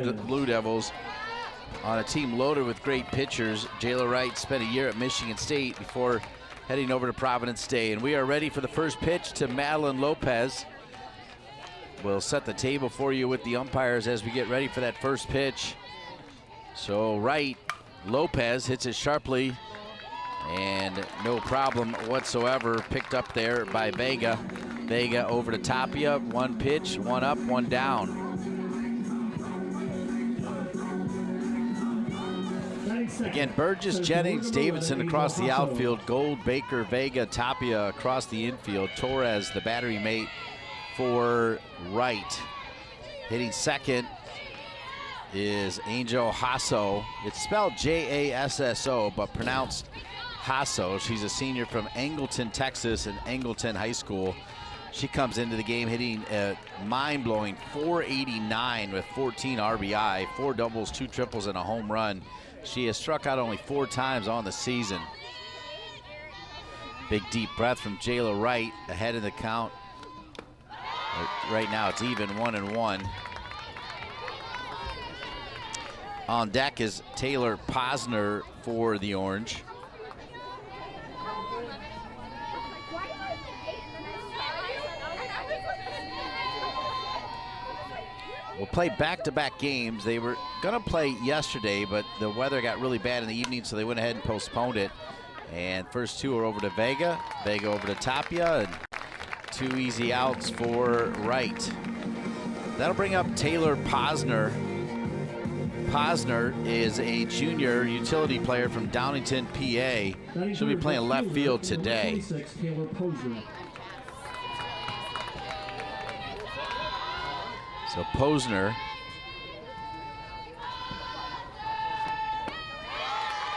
The Blue Devils on a team loaded with great pitchers. Jayla Wright spent a year at Michigan State before heading over to Providence Day. And we are ready for the first pitch to Madeline Lopez. We'll set the table for you with the umpires as we get ready for that first pitch. So Wright, Lopez hits it sharply and no problem whatsoever. Picked up there by Vega. Vega over to Tapia. One pitch, one up, one down. Again, Burgess, Jennings, Davidson across the outfield. Gold, Baker, Vega, Tapia across the infield. Torres, the battery mate for Wright. Hitting second is Angel Hasso. It's spelled J-A-S-S-O, but pronounced Hasso. She's a senior from Angleton, Texas, and Angleton High School. She comes into the game hitting a mind-blowing .489 with 14 RBI, 4 doubles, 2 triples, and a home run. She has struck out only 4 times on the season. Big deep breath from Jayla Wright ahead of the count. Right now it's even 1-1. On deck is Taylor Posner for the Orange. We'll play back-to-back games. They were gonna play yesterday, but the weather got really bad in the evening, so they went ahead and postponed it. And first two are over to Vega. Vega over to Tapia, and 2 easy outs for Wright. That'll bring up Taylor Posner. Posner is a junior utility player from Downingtown, PA. She'll be playing left field today. So Posner,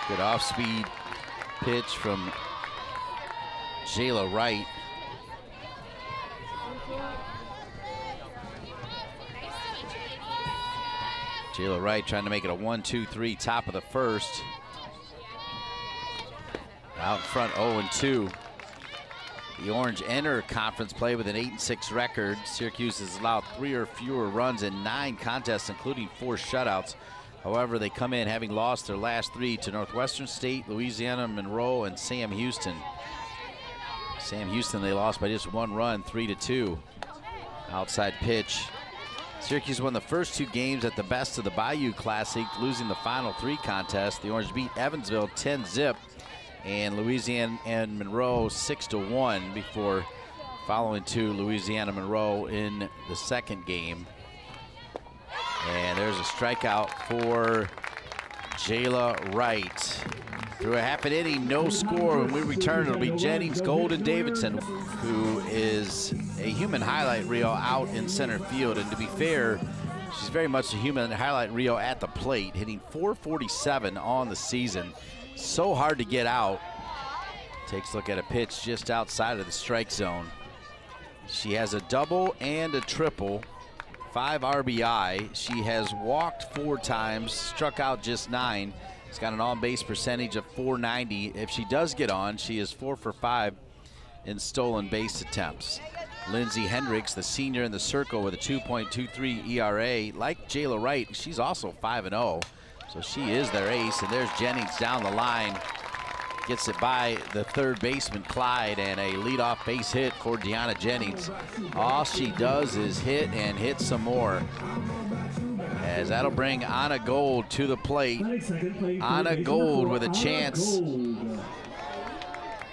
good off-speed pitch from Jayla Wright. Jayla Wright trying to make it a 1-2-3 top of the first. Out in front 0-2. The Orange enter conference play with an 8-6 record. Syracuse has allowed 3 or fewer runs in 9 contests, including 4 shutouts. However, they come in having lost their last 3 to Northwestern State, Louisiana Monroe, and Sam Houston. Sam Houston they lost by just 1 run, 3-2. Outside pitch. Syracuse won the first 2 games at the Best of the Bayou Classic, losing the final 3 contests. The Orange beat Evansville 10-0. And Louisiana and Monroe 6-1 before following to Louisiana Monroe in the second game. And there's a strikeout for Jayla Wright. Through a half an inning, no score. When we return, it'll be Jennings, Gold, and Davidson, who is a human highlight reel out in center field. And to be fair, she's very much a human highlight reel at the plate, hitting .447 on the season. So hard to get out. Takes a look at a pitch just outside of the strike zone. She has a double and a triple, 5 RBI. She has walked 4 times, struck out just 9. She's got an on-base percentage of .490. If she does get on, she is 4 for 5 in stolen base attempts. Lindsey Hendricks, the senior in the circle with a 2.23 ERA. Like Jayla Wright, she's also 5-0. So she is their ace, and there's Jennings down the line. Gets it by the third baseman, Clyde, and a leadoff base hit for Deanna Jennings. All she does is hit and hit some more. As that'll bring Anna Gold to the plate. Anna Gold with a chance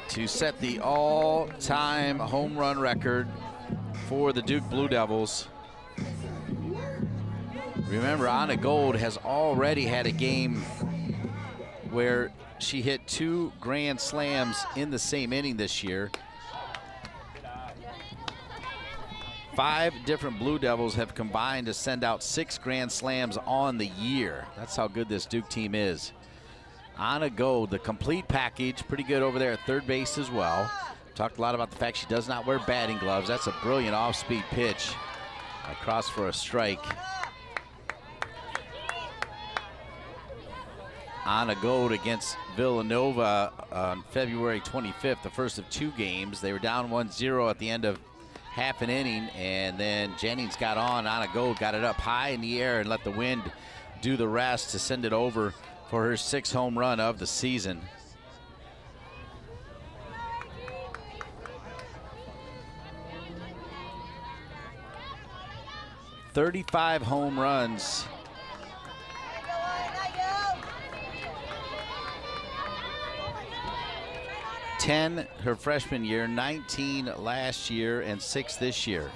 to set the all-time home run record for the Duke Blue Devils. Remember, Anna Gold has already had a game where she hit 2 grand slams in the same inning this year. 5 different Blue Devils have combined to send out 6 grand slams on the year. That's how good this Duke team is. Anna Gold, the complete package, pretty good over there at third base as well. Talked a lot about the fact she does not wear batting gloves. That's a brilliant off-speed pitch. Across for a strike. Anna Gold against Villanova on February 25th, the first of 2 games. They were down 1-0 at the end of half an inning, and then Jennings got on a Gold, got it up high in the air and let the wind do the rest to send it over for her 6th home run of the season. "35 home runs. 10 her freshman year, 19 last year, and 6 this year.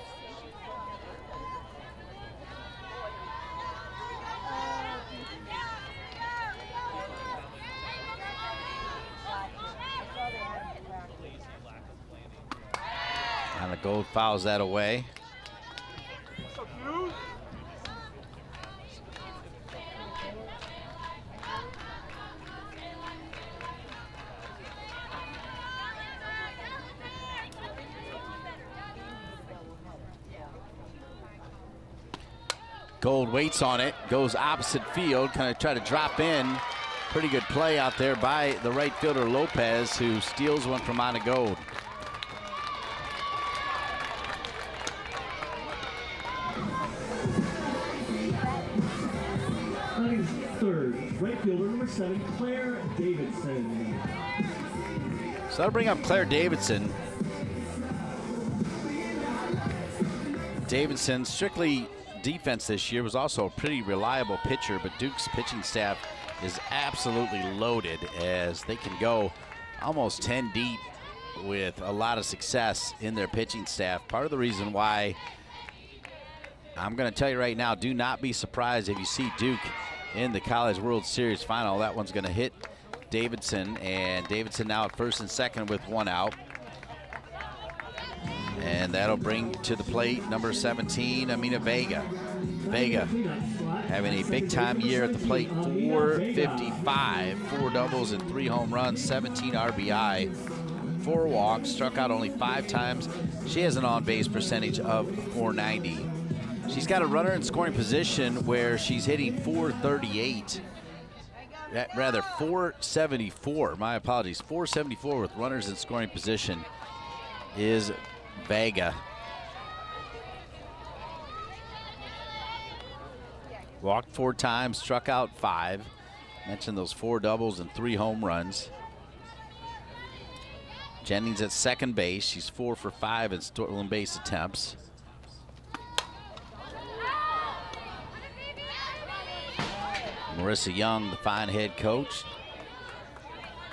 And the Gold fouls that away. Gold waits on it, goes opposite field, kind of try to drop in. Pretty good play out there by the right fielder Lopez, who steals one from Anna Gold. Third, right fielder number 7, Claire Davidson. So I'll bring up Claire Davidson. Davidson, strictly defense this year, was also a pretty reliable pitcher, but Duke's pitching staff is absolutely loaded, as they can go almost 10 deep with a lot of success in their pitching staff. Part of the reason why I'm going to tell you right now, do not be surprised if you see Duke in the College World Series final. That one's going to hit Davidson, and Davidson now at first and second with 1 out. And that'll bring to the plate number 17, Amina Vega. Vega having a big-time year at the plate, 455, 4 doubles and 3 home runs, 17 RBI, 4 walks, struck out only 5 times. She has an on-base percentage of .490. She's got a runner in scoring position where she's hitting .438, rather .474, my apologies, .474 with runners in scoring position is Vega. Walked 4 times, struck out 5. Mentioned those 4 doubles and 3 home runs. Jennings at second base. She's 4 for 5 in stolen base attempts. Marissa Young, the fine head coach,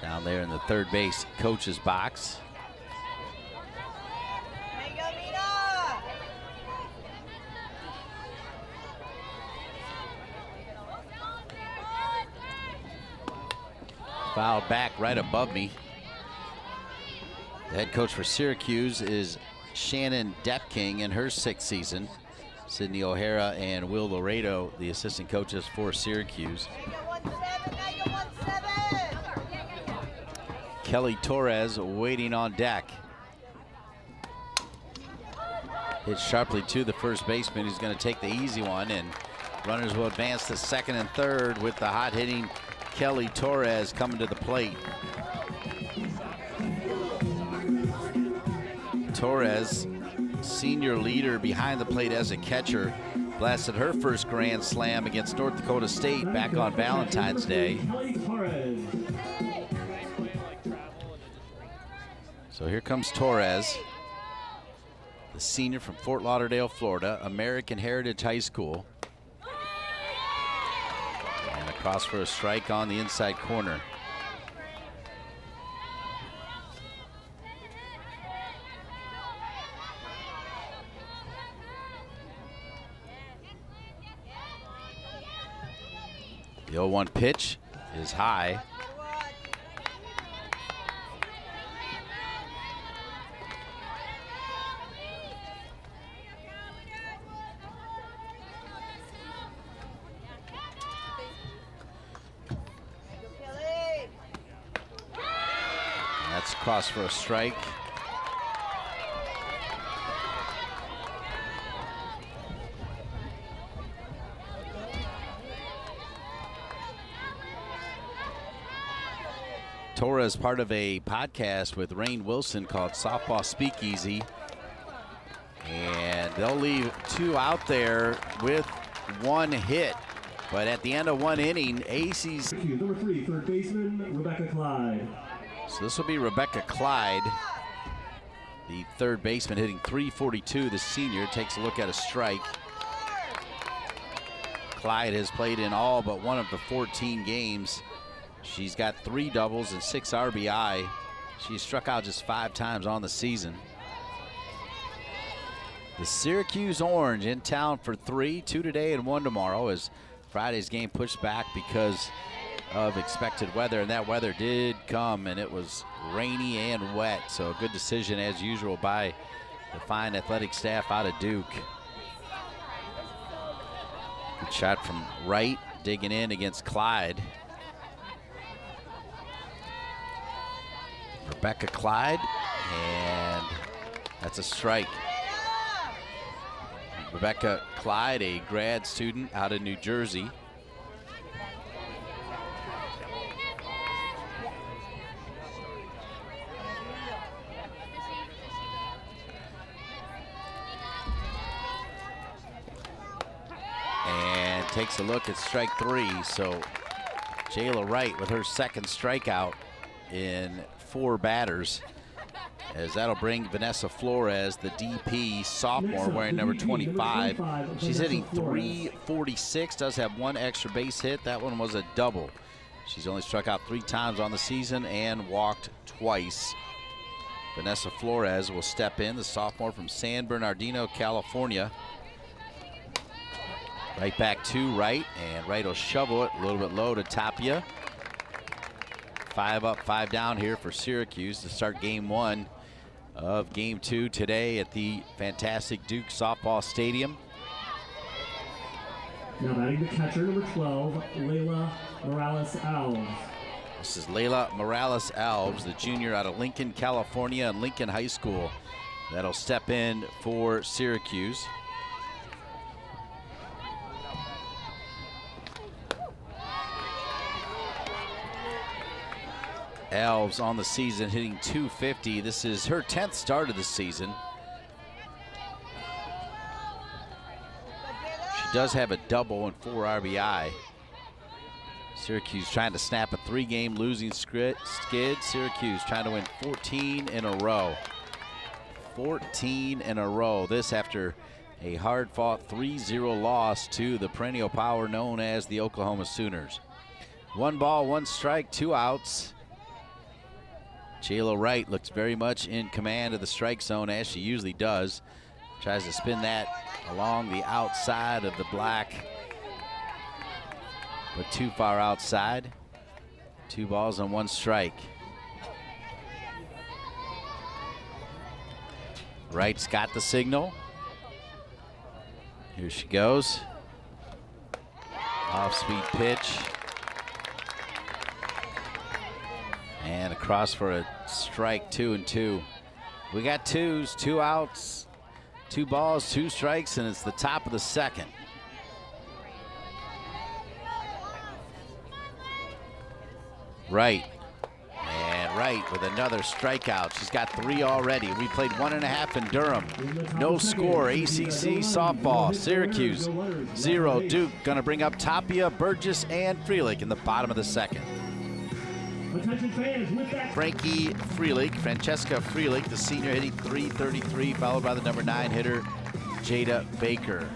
down there in the third base coach's box. Fouled back right above me. The head coach for Syracuse is Shannon Depking in her 6th season. Sydney O'Hara and Will Laredo, the assistant coaches for Syracuse. Kelly Torres waiting on deck. Hit sharply to the first baseman, who's going to take the easy one, and runners will advance to second and third with the hot-hitting Kelly Torres coming to the plate. Torres, senior leader behind the plate as a catcher, blasted her first grand slam against North Dakota State back on Valentine's Day. So here comes Torres, the senior from Fort Lauderdale, Florida, American Heritage High School. And across for a strike on the inside corner. The 0-1 pitch is high. And that's across for a strike. Torres, part of a podcast with Rainn Wilson called Softball Speakeasy. They'll leave 2 out there with 1 hit. But at the end of 1 inning, AC's... Number 3, third baseman, Rebecca Clyde. So this will be Rebecca Clyde, the third baseman, hitting .342. The senior takes a look at a strike. Clyde has played in all but one of the 14 games. She's got 3 doubles and 6 RBI. She's struck out just 5 times on the season. The Syracuse Orange in town for 3, 2 today and 1 tomorrow, as Friday's game pushed back because of expected weather, and that weather did come, and it was rainy and wet. So a good decision as usual by the fine athletic staff out of Duke. Good shot from right, digging in against Clyde. Rebecca Clyde, and that's a strike. Rebecca Clyde, a grad student out of New Jersey. And takes a look at strike 3. So Jayla Wright with her second strikeout in 4 batters, as that'll bring Vanessa Flores, the DP sophomore, wearing number 25. She's hitting .346, does have 1 extra base hit. That one was a double. She's only struck out 3 times on the season and walked twice. Vanessa Flores will step in, the sophomore from San Bernardino, California. Right back to Wright, and Wright will shovel it a little bit low to Tapia. 5 up, 5 down here for Syracuse to start game 1 of game 2 today at the fantastic Duke Softball Stadium. Now batting the catcher, number 12, Layla Morales-Alves. This is Layla Morales-Alves, the junior out of Lincoln, California, and Lincoln High School. That'll step in for Syracuse. Alves on the season hitting .250. This is her 10th start of the season. She does have a double and 4 RBI. Syracuse trying to snap a 3-game losing skid. Syracuse trying to win 14 in a row. 14 in a row. This after a hard-fought 3-0 loss to the perennial power known as the Oklahoma Sooners. 1 ball, 1 strike, 2 outs. Jayla Wright looks very much in command of the strike zone, as she usually does. Tries to spin that along the outside of the black, but too far outside. 2 balls and 1 strike. Wright's got the signal. Here she goes. Off-speed pitch. And across for a strike, 2-2. We got 2s, 2 outs, 2 balls, 2 strikes, and it's the top of the 2nd. Wright. And Wright with another strikeout. She's got 3 already. We played 1.5 in Durham. No score, ACC softball. Syracuse 0, Duke. Gonna bring up Tapia, Burgess, and Freelick in the bottom of the 2nd. Attention fans, with that. Francesca Freelick, the senior, hitting .333, followed by the number 9 hitter, Jada Baker.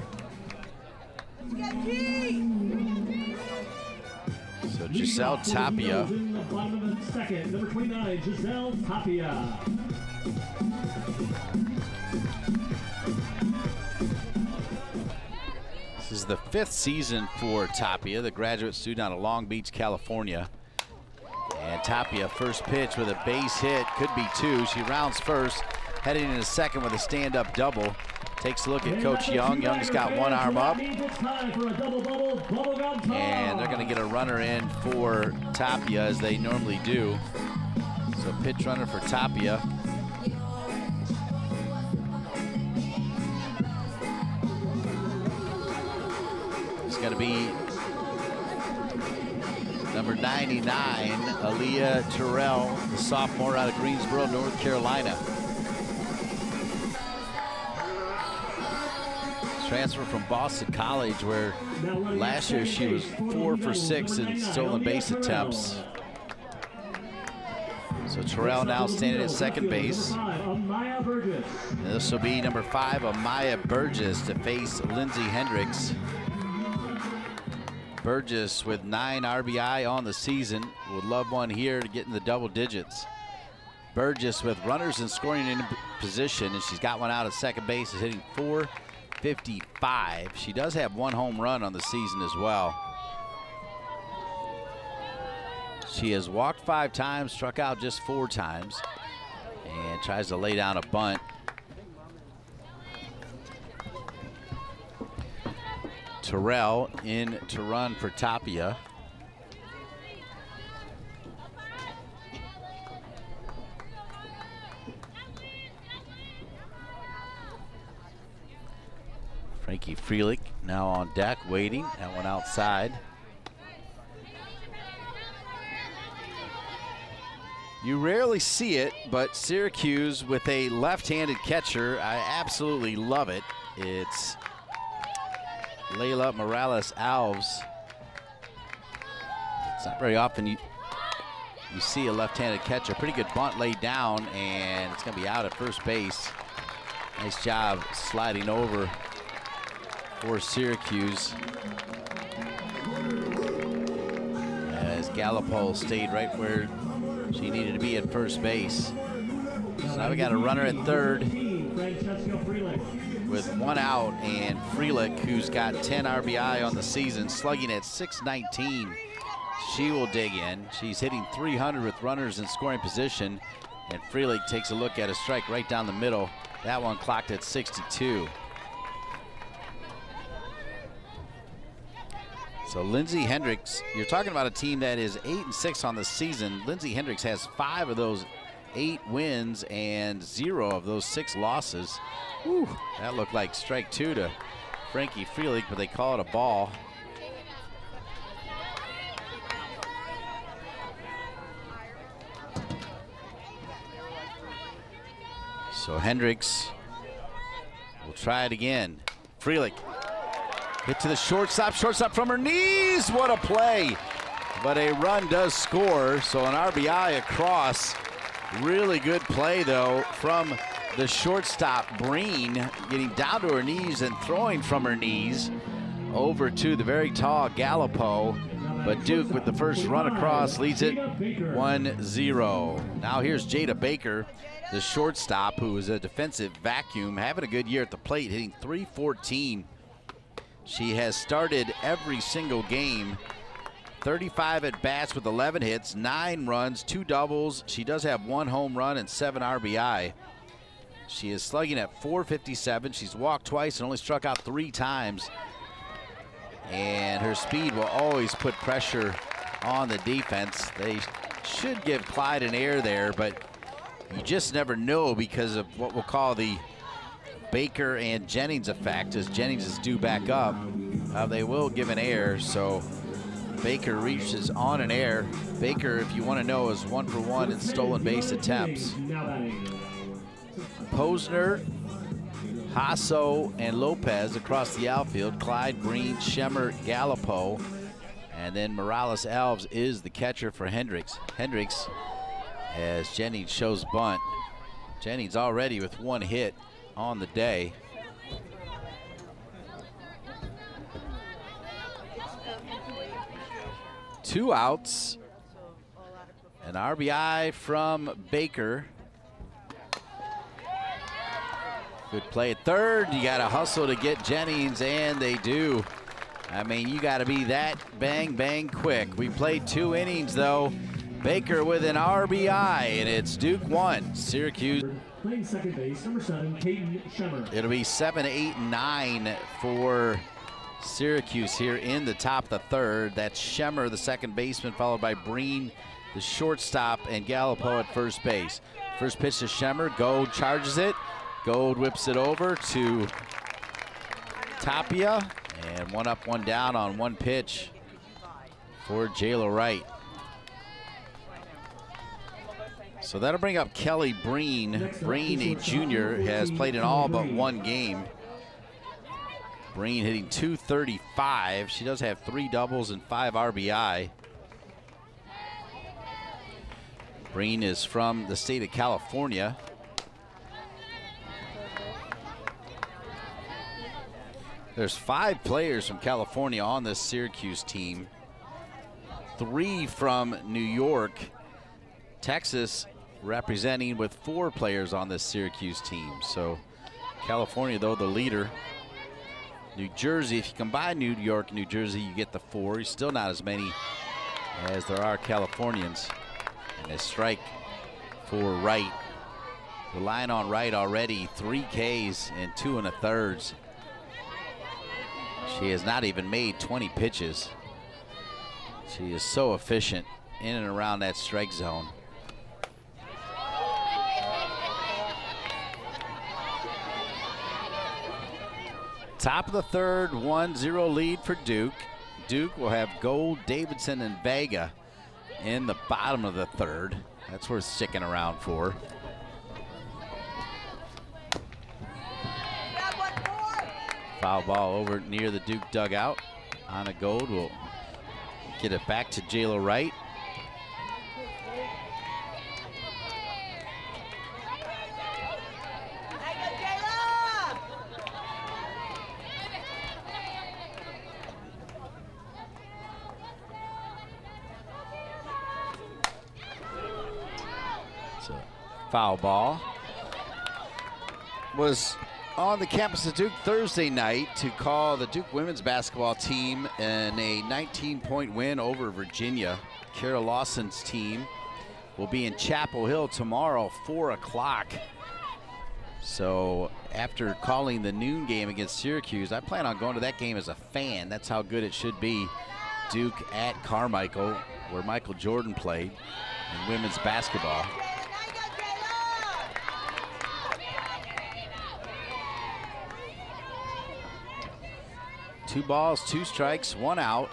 So Giselle Tapia. In the bottom of the 2nd, number 29, Giselle Tapia. This is the 5th season for Tapia, the graduate student out of Long Beach, California. And Tapia, first pitch with a base hit, could be 2. She rounds first, heading into 2nd with a stand-up double. Takes a look at Coach Young. Young's got 1 arm up. And they're going to get a runner in for Tapia, as they normally do. So pitch runner for Tapia. It's going to be number 99, Aaliyah Terrell, the sophomore out of Greensboro, North Carolina. transfer from Boston College, where last year she was 4 for 6 in stolen base attempts. So Terrell now standing at second base. And this will be number 5, Amaya Burgess, to face Lindsay Hendricks. Burgess with 9 RBI on the season. Would love one here to get in the double digits. Burgess with runners in scoring in position, and she's got one out at second base, is hitting .455. She does have 1 home run on the season as well. She has walked 5 times, struck out just 4 times, and tries to lay down a bunt. Terrell in to run for Tapia. Frankie Freelich now on deck waiting. That one outside. You rarely see it, but Syracuse with a left-handed catcher, I absolutely love it. It's Layla Morales-Alves. It's not very often you see a left-handed catcher. Pretty good bunt laid down, and it's going to be out at first base. Nice job sliding over for Syracuse, as Gallipo stayed right where she needed to be at first base. So now we got a runner at third with 1 out, and Freelich, who's got 10 RBI on the season, slugging at .619. She will dig in. She's hitting .300 with runners in scoring position, and Freelich takes a look at a strike right down the middle. That one clocked at .62. So Lindsay Hendricks, you're talking about a team that is 8-6 on the season. Lindsay Hendricks has 5 of those 8 wins and 0 of those 6 losses. Whew, that looked like strike 2 to Frankie Freelich, but they call it a ball. So Hendricks will try it again. Freelich. Hit to the shortstop from her knees. What a play. But a run does score, so an RBI across. Really good play, though, from the shortstop, Breen, getting down to her knees and throwing from her knees over to the very tall Gallipo. But Duke with the first run across leads it 1-0. Now here's Jada Baker, the shortstop, who is a defensive vacuum, having a good year at the plate, hitting .314. She has started every single game. 35 at bats with 11 hits, 9 runs, 2 doubles. She does have 1 home run and 7 RBI. She is slugging at .457. She's walked twice and only struck out 3 times. And her speed will always put pressure on the defense. They should give Clyde an air there, but you just never know because of what we'll call the Baker and Jennings effect. As Jennings is due back up, they will give an air, so Baker reaches on an air. Baker, if you want to know, is 1 for 1 in stolen base attempts. Posner, Hasso, and Lopez across the outfield. Clyde, Breen, Schemmer, Gallipo, and then Morales-Alves is the catcher for Hendricks. Hendricks, as Jennings shows bunt. Jennings already with 1 hit on the day. Two outs. An RBI from Baker. Good play at third. You got to hustle to get Jennings, and they do. I mean, you got to be that bang, bang quick. We played 2 innings, though. Baker with an RBI, and it's Duke 1, Syracuse. Playing second base, number 7, Peyton Schemmer. It'll be 7, 8, 9 for Syracuse here in the top of the third. That's Schemmer, the second baseman, followed by Breen, the shortstop, and Gallipo at first base. First pitch to Schemmer. Gold charges it. Gold whips it over to Tapia, and 1 up, 1 down on 1 pitch for Jayla Wright. So that'll bring up Kelly Breen. Breen, a junior, has played in all but 1 game. Breen hitting .235. She does have 3 doubles and 5 RBI. Breen is from the state of California. There's 5 players from California on this Syracuse team. 3 from New York. Texas representing with 4 players on this Syracuse team. So California, though, the leader. New Jersey, if you combine New York and New Jersey, you get the 4. Still not as many as there are Californians. And a strike for Wright. Relying on Wright already, 3 Ks and 2 1/3. She has not even made 20 pitches. She is so efficient in and around that strike zone. Top of the third, 1-0 lead for Duke. Duke will have Gold, Davidson, and Vega in the bottom of the third. That's worth sticking around for. Foul ball over near the Duke dugout. Anna Gold will get it back to Jayla Wright. So, foul ball. Was on the campus of Duke Thursday night to call the Duke women's basketball team in a 19-point win over Virginia. Kara Lawson's team will be in Chapel Hill tomorrow, 4 o'clock. So after calling the noon game against Syracuse, I plan on going to that game as a fan. That's how good it should be. Duke at Carmichael, where Michael Jordan played in women's basketball. Two balls, 2 strikes, 1 out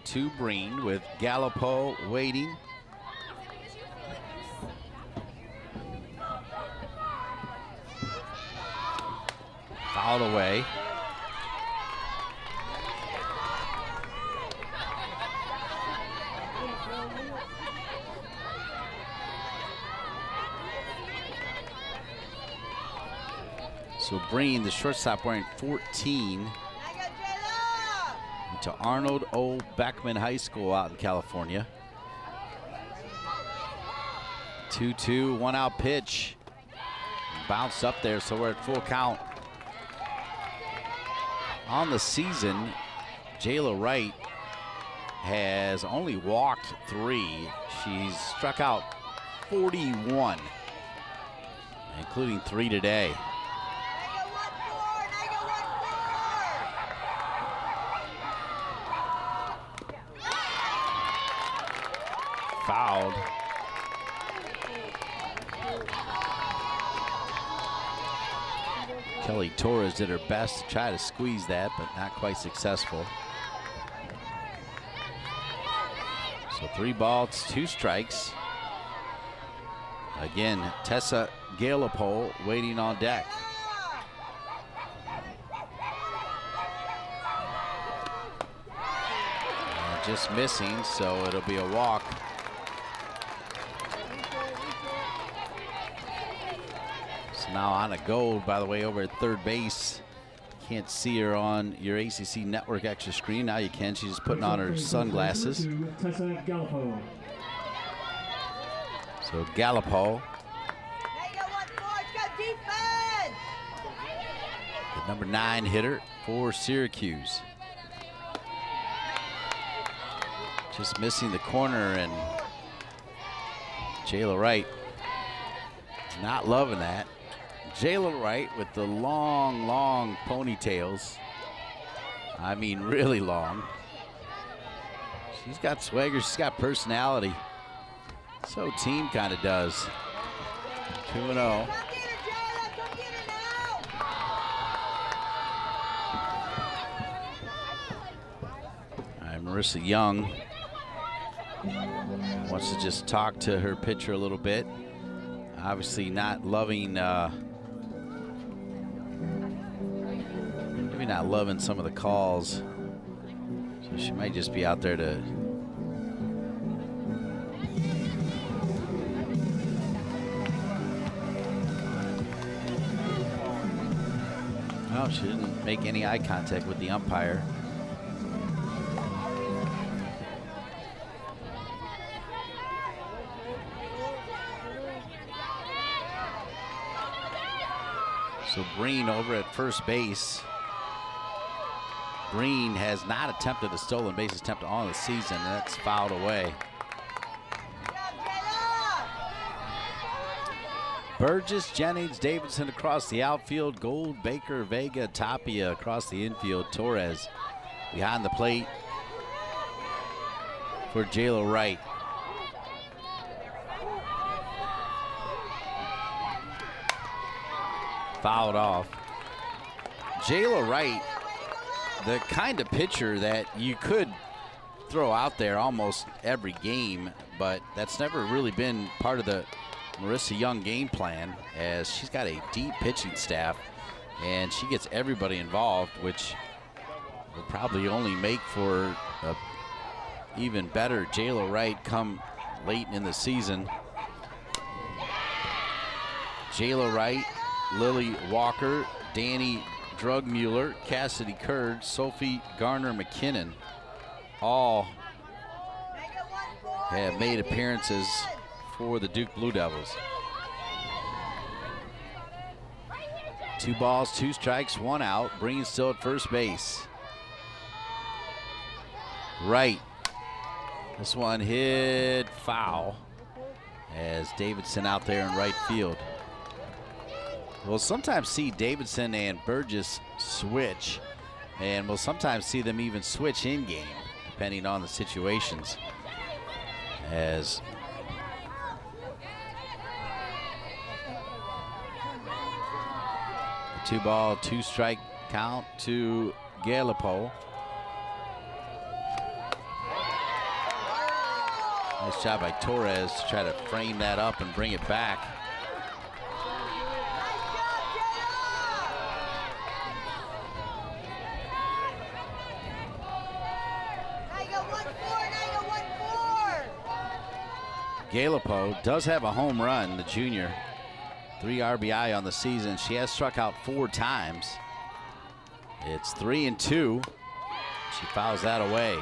to Breen with Gallipo waiting. Fouled away. So Breen, the shortstop, wearing 14. To Arnold O. Beckman High School out in California. 2-2, 1 out pitch. Bounced up there, so we're at full count. On the season, Jayla Wright has only walked 3. She's struck out 41, including 3 today. Fouled. Kelly Torres did her best to try to squeeze that, but not quite successful. So 3 balls, 2 strikes. Again, Tessa Gallipo waiting on deck. Just missing, so it'll be a walk. So now Anna Gold, by the way, over at third base. Can't see her on your ACC Network extra screen. Now you can. She's just putting on her sunglasses. So Gallipo. The number 9 hitter for Syracuse. Just missing the corner, and Jayla Wright not loving that. Jayla Wright with the long, long ponytails. I mean, really long. She's got swagger, she's got personality. So team kind of does. 2-0. Marissa Young wants to just talk to her pitcher a little bit. Obviously not loving, maybe maybe not loving some of the calls. So she might just be out there to no, she didn't make any eye contact with the umpire. So Breen over at first base. Breen has not attempted a stolen base attempt on the season. That's fouled away. Burgess, Jennings, Davidson across the outfield. Gold, Baker, Vega, Tapia across the infield. Torres behind the plate for Jayla Wright. Fouled off. Jayla Wright, the kind of pitcher that you could throw out there almost every game, but that's never really been part of the Marissa Young game plan, as she's got a deep pitching staff and she gets everybody involved, which will probably only make for a even better Jayla Wright come late in the season. Jayla Wright, Lily Walker, Danny Drugmuller, Cassidy Kurd, Sophie Garner McKinnon all have made appearances for the Duke Blue Devils. 2 balls, 2 strikes, 1 out. Breen still at first base. Right. This one hit foul as Davidson out there in right field. We'll sometimes see Davidson and Burgess switch, and we'll sometimes see them even switch in game, depending on the situations. As the 2 ball, 2 strike count to Galipo. Nice job by Torres to try to frame that up and bring it back. Galipo does have a home run, the junior. 3 RBI on the season. She has struck out 4 times. It's 3-2. She fouls that away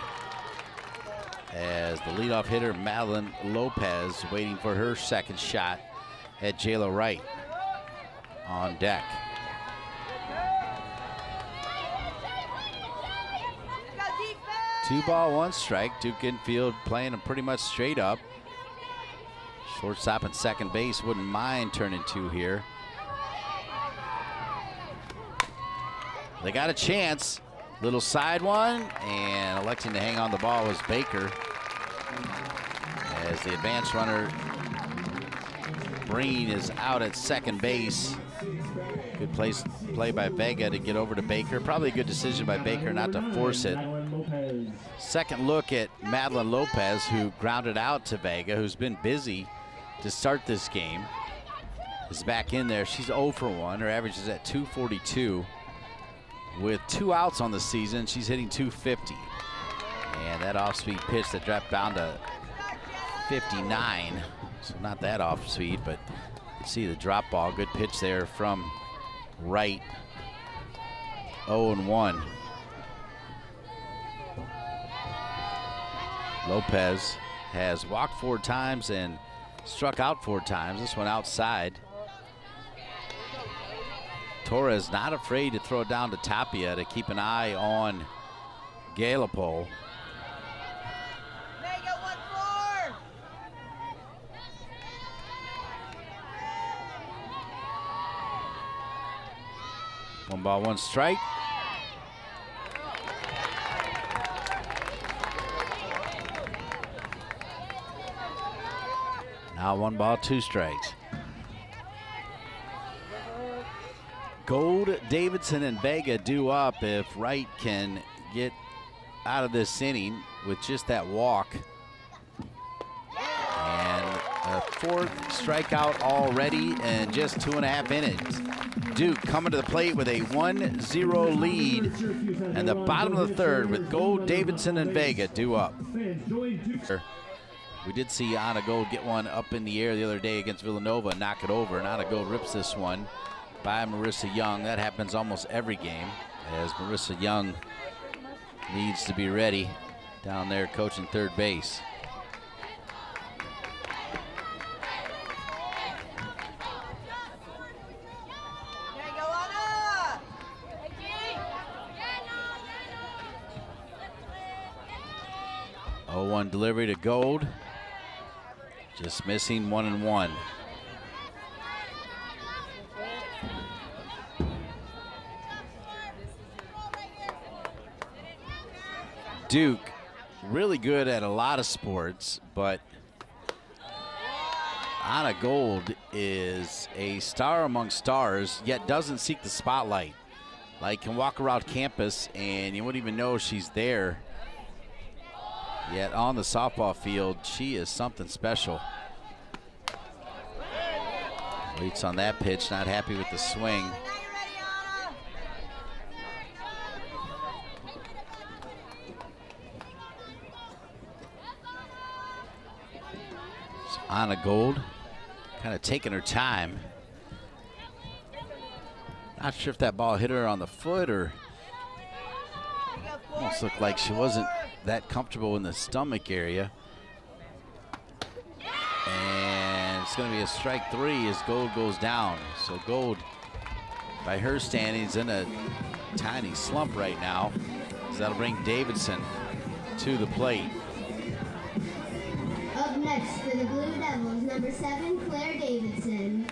as the leadoff hitter, Madeline Lopez, waiting for her second shot at Jayla Wright on deck. Two ball, 1 strike. Duke infield playing them pretty much straight up. Shortstop and second base wouldn't mind turning 2 here. They got a chance. Little side one, and electing to hang on the ball was Baker. As the advance runner, Breen, is out at second base. Good play by Vega to get over to Baker. Probably a good decision by Baker not to force it. Second look at Madeline Lopez, who grounded out to Vega, who's been busy to start this game. Is back in there. She's 0 for 1. Her average is at 242. With 2 outs on the season, she's hitting 250. And that off-speed pitch that dropped down to 59. So not that off-speed, but you see the drop ball. Good pitch there from Wright. 0-1. Lopez has walked 4 times and struck out 4 times. This one outside. Torres not afraid to throw it down to Tapia to keep an eye on Galipo. One ball, 1 strike. Now 1 ball, 2 strikes. Gold, Davidson, and Vega due up if Wright can get out of this inning with just that walk. And a 4th strikeout already in just 2.5 innings. Duke coming to the plate with a 1-0 lead. And the bottom of the third with Gold, Davidson, and Vega due up. We did see Anna Gold get one up in the air the other day against Villanova and knock it over. And Anna Gold rips this one by Marissa Young. That happens almost every game, as Marissa Young needs to be ready down there coaching third base. One delivery to Gold. Just missing 1-1. Duke, really good at a lot of sports, but Anna Gold is a star among stars, yet doesn't seek the spotlight. Like, can walk around campus and you wouldn't even know she's there. Yet on the softball field, she is something special. Waits on that pitch, not happy with the swing. So Anna Gold kind of taking her time. Not sure if that ball hit her on the foot or almost looked like she wasn't that comfortable in the stomach area. And it's going to be a strike three as Gold goes down. So Gold, by her standings, in a tiny slump right now. So that'll bring Davidson to the plate. Up next for the Blue Devils, number 7, Claire Davidson.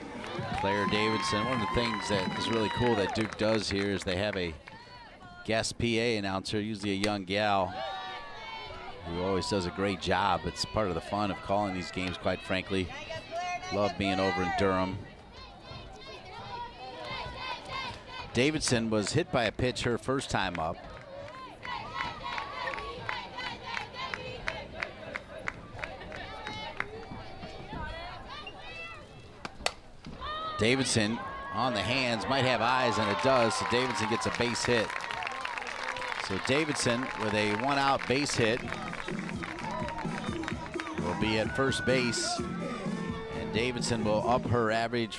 Claire Davidson, one of the things that is really cool that Duke does here is they have a guest PA announcer, usually a young gal, who always does a great job. It's part of the fun of calling these games, quite frankly. Love being over in Durham. Davidson was hit by a pitch her first time up. Davidson on the hands, might have eyes, and it does, so Davidson gets a base hit. So Davidson with a 1-out base hit will be at first base, and Davidson will up her average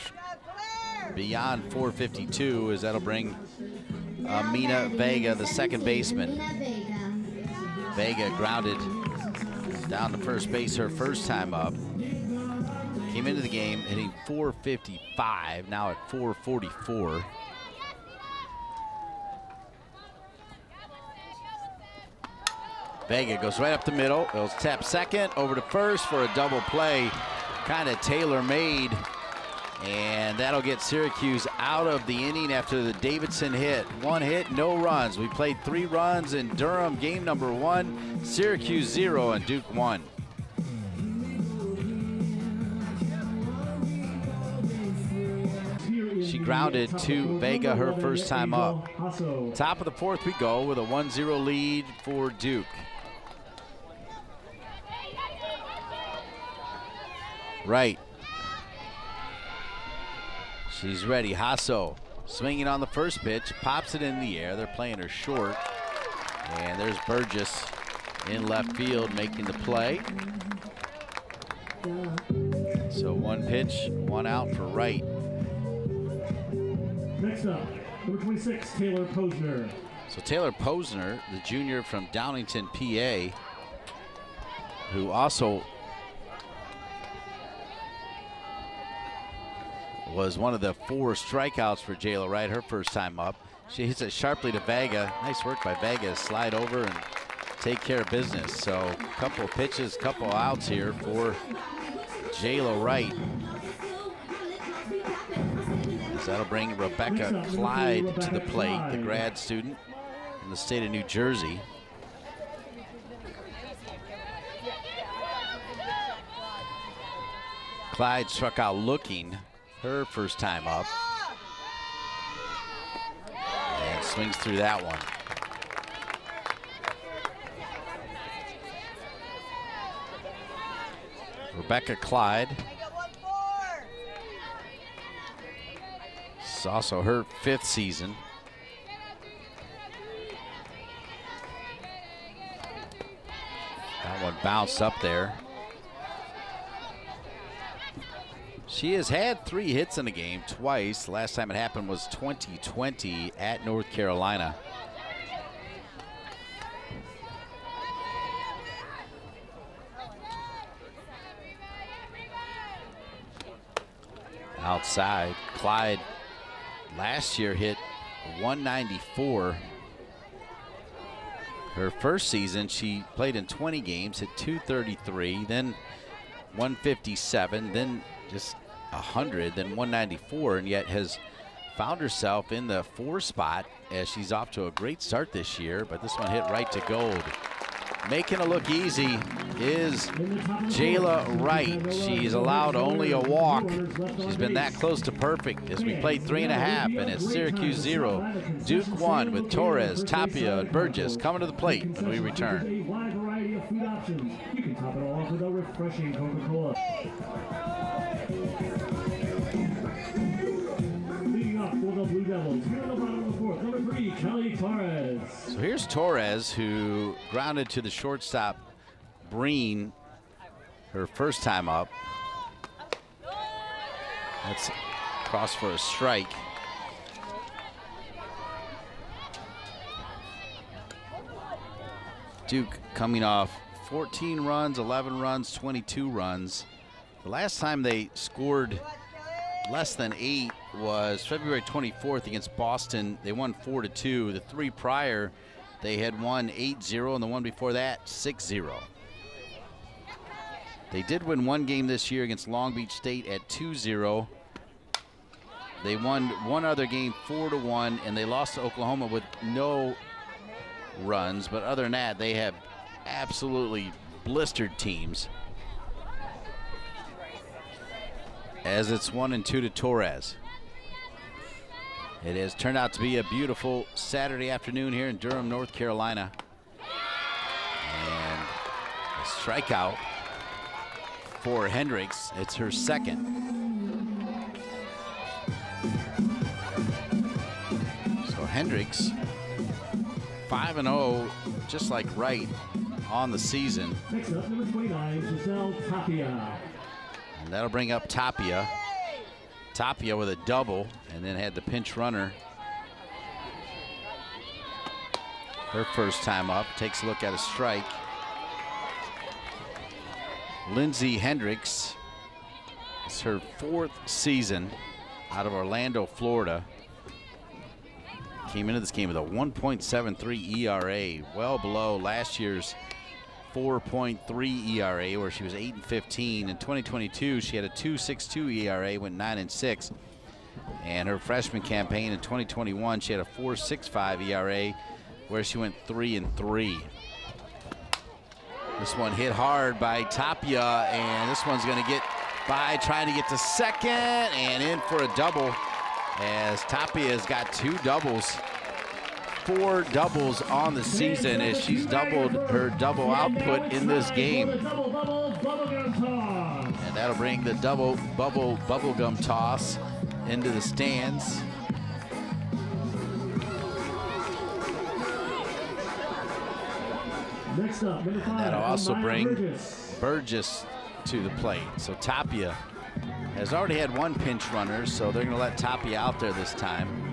beyond 452, as that'll bring Mina Vega, the second baseman. Vega grounded down to first base her first time up. Came into the game hitting 455, now at 444. Vega goes right up the middle. It'll tap second, over to first for a double play. Kind of tailor-made. And that'll get Syracuse out of the inning after the Davidson hit. 1 hit, no runs. We played 3 runs in Durham, game number 1. Syracuse 0 and Duke 1. She grounded to Vega her first time up. Top of the 4th we go with a 1-0 lead for Duke. Right. She's ready. Hasso swinging on the first pitch, pops it in the air. They're playing her short. And there's Burgess in left field making the play. So 1 pitch, 1 out for Wright. Next up, number 26, Taylor Posner. So Taylor Posner, the junior from Downingtown, PA, who also was one of the 4 strikeouts for Jayla Wright her first time up. She hits it sharply to Vega. Nice work by Vega. Slide over and take care of business. So a couple of pitches, couple of outs here for Jayla Wright. So that'll bring Rebecca Clyde to the plate, the grad student in the state of New Jersey. Clyde struck out looking her first time up. And swings through that one. Rebecca Clyde. is also her 5th season. That one bounced up there. She has had 3 hits in a game twice. The last time it happened was 2020 at North Carolina. Outside, Clyde last year hit 194. Her first season, she played in 20 games, hit 233, then 157, then just 100, then 194, and yet has found herself in the 4 spot as she's off to a great start this year, but this one hit right to gold. Making it look easy is Jayla Wright. She's allowed only a walk. She's been that close to perfect as we played 3.5, and it's Syracuse 0, Duke 1 with Torres, Tapia, and Burgess coming to the plate when we return. A wide variety of food options. You can top it all off with a refreshing Coca-Cola. Leading up for the Blue Devils, here in the bottom of the 4th, number 3, Kelly Torres. So here's Torres, who grounded to the shortstop, Breen, her first time up. That's cross for a strike. Duke coming off 14 runs, 11 runs, 22 runs. The last time they scored less than 8 was February 24th against Boston. They won 4-2. The 3 prior, they had won 8-0, and the one before that, 6-0. They did win 1 game this year against Long Beach State at 2-0. They won 1 other game 4-1, and they lost to Oklahoma with no runs. But other than that, they have absolutely blistered teams. As it's 1-2 to Torres. It has turned out to be a beautiful Saturday afternoon here in Durham, North Carolina. And a strikeout for Hendricks. It's her 2nd. So Hendricks, 5-0, just like Wright on the season. Next up, number 29, Giselle Tapia. And that'll bring up Tapia. Tapia with a double, and then had the pinch runner. Her first time up, takes a look at a strike. Lindsay Hendricks, it's her 4th season out of Orlando, Florida. Came into this game with a 1.73 ERA, well below last year's 4.3 ERA, where she was 8-15. In 2022, she had a 2.62 ERA, went 9-6. And her freshman campaign in 2021, she had a 4.65 ERA, where she went 3-3. This one hit hard by Tapia, and this one's going to get by, trying to get to second, and in for a double, as Tapia's got 2 doubles. 4 doubles on the season as she's doubled her double output in this game. And that'll bring the bubblegum toss into the stands. Next up, number 5, And that'll also bring Burgess. Burgess to the plate. So Tapia has already had 1 pinch runner, so they're going to let Tapia out there this time.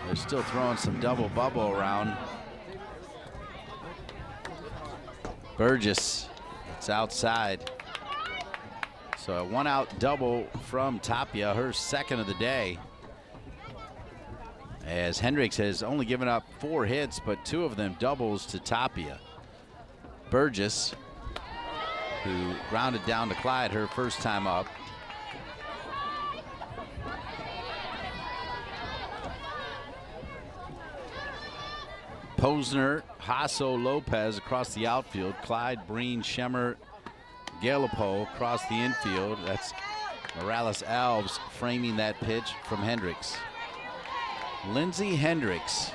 They're still throwing some double bubble around. Burgess, it's outside. So a 1-out double from Tapia, her 2nd of the day. As Hendricks has only given up 4 hits, but 2 of them doubles to Tapia. Burgess, who grounded down to Clyde her first time up. Posner, Hasso, Lopez across the outfield. Clyde, Breen, Schemmer, Galipo across the infield. That's Morales Alves framing that pitch from Hendricks. Lindsay Hendricks,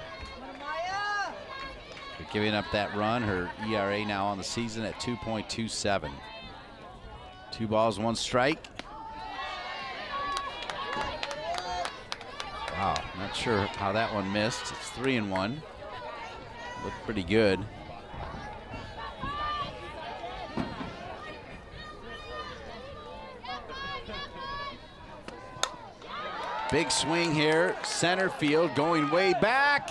for giving up that run. Her ERA now on the season at 2.27. 2 balls, 1 strike. Wow, not sure how that one missed. It's 3-1. Looked pretty good. Big swing here, center field, going way back,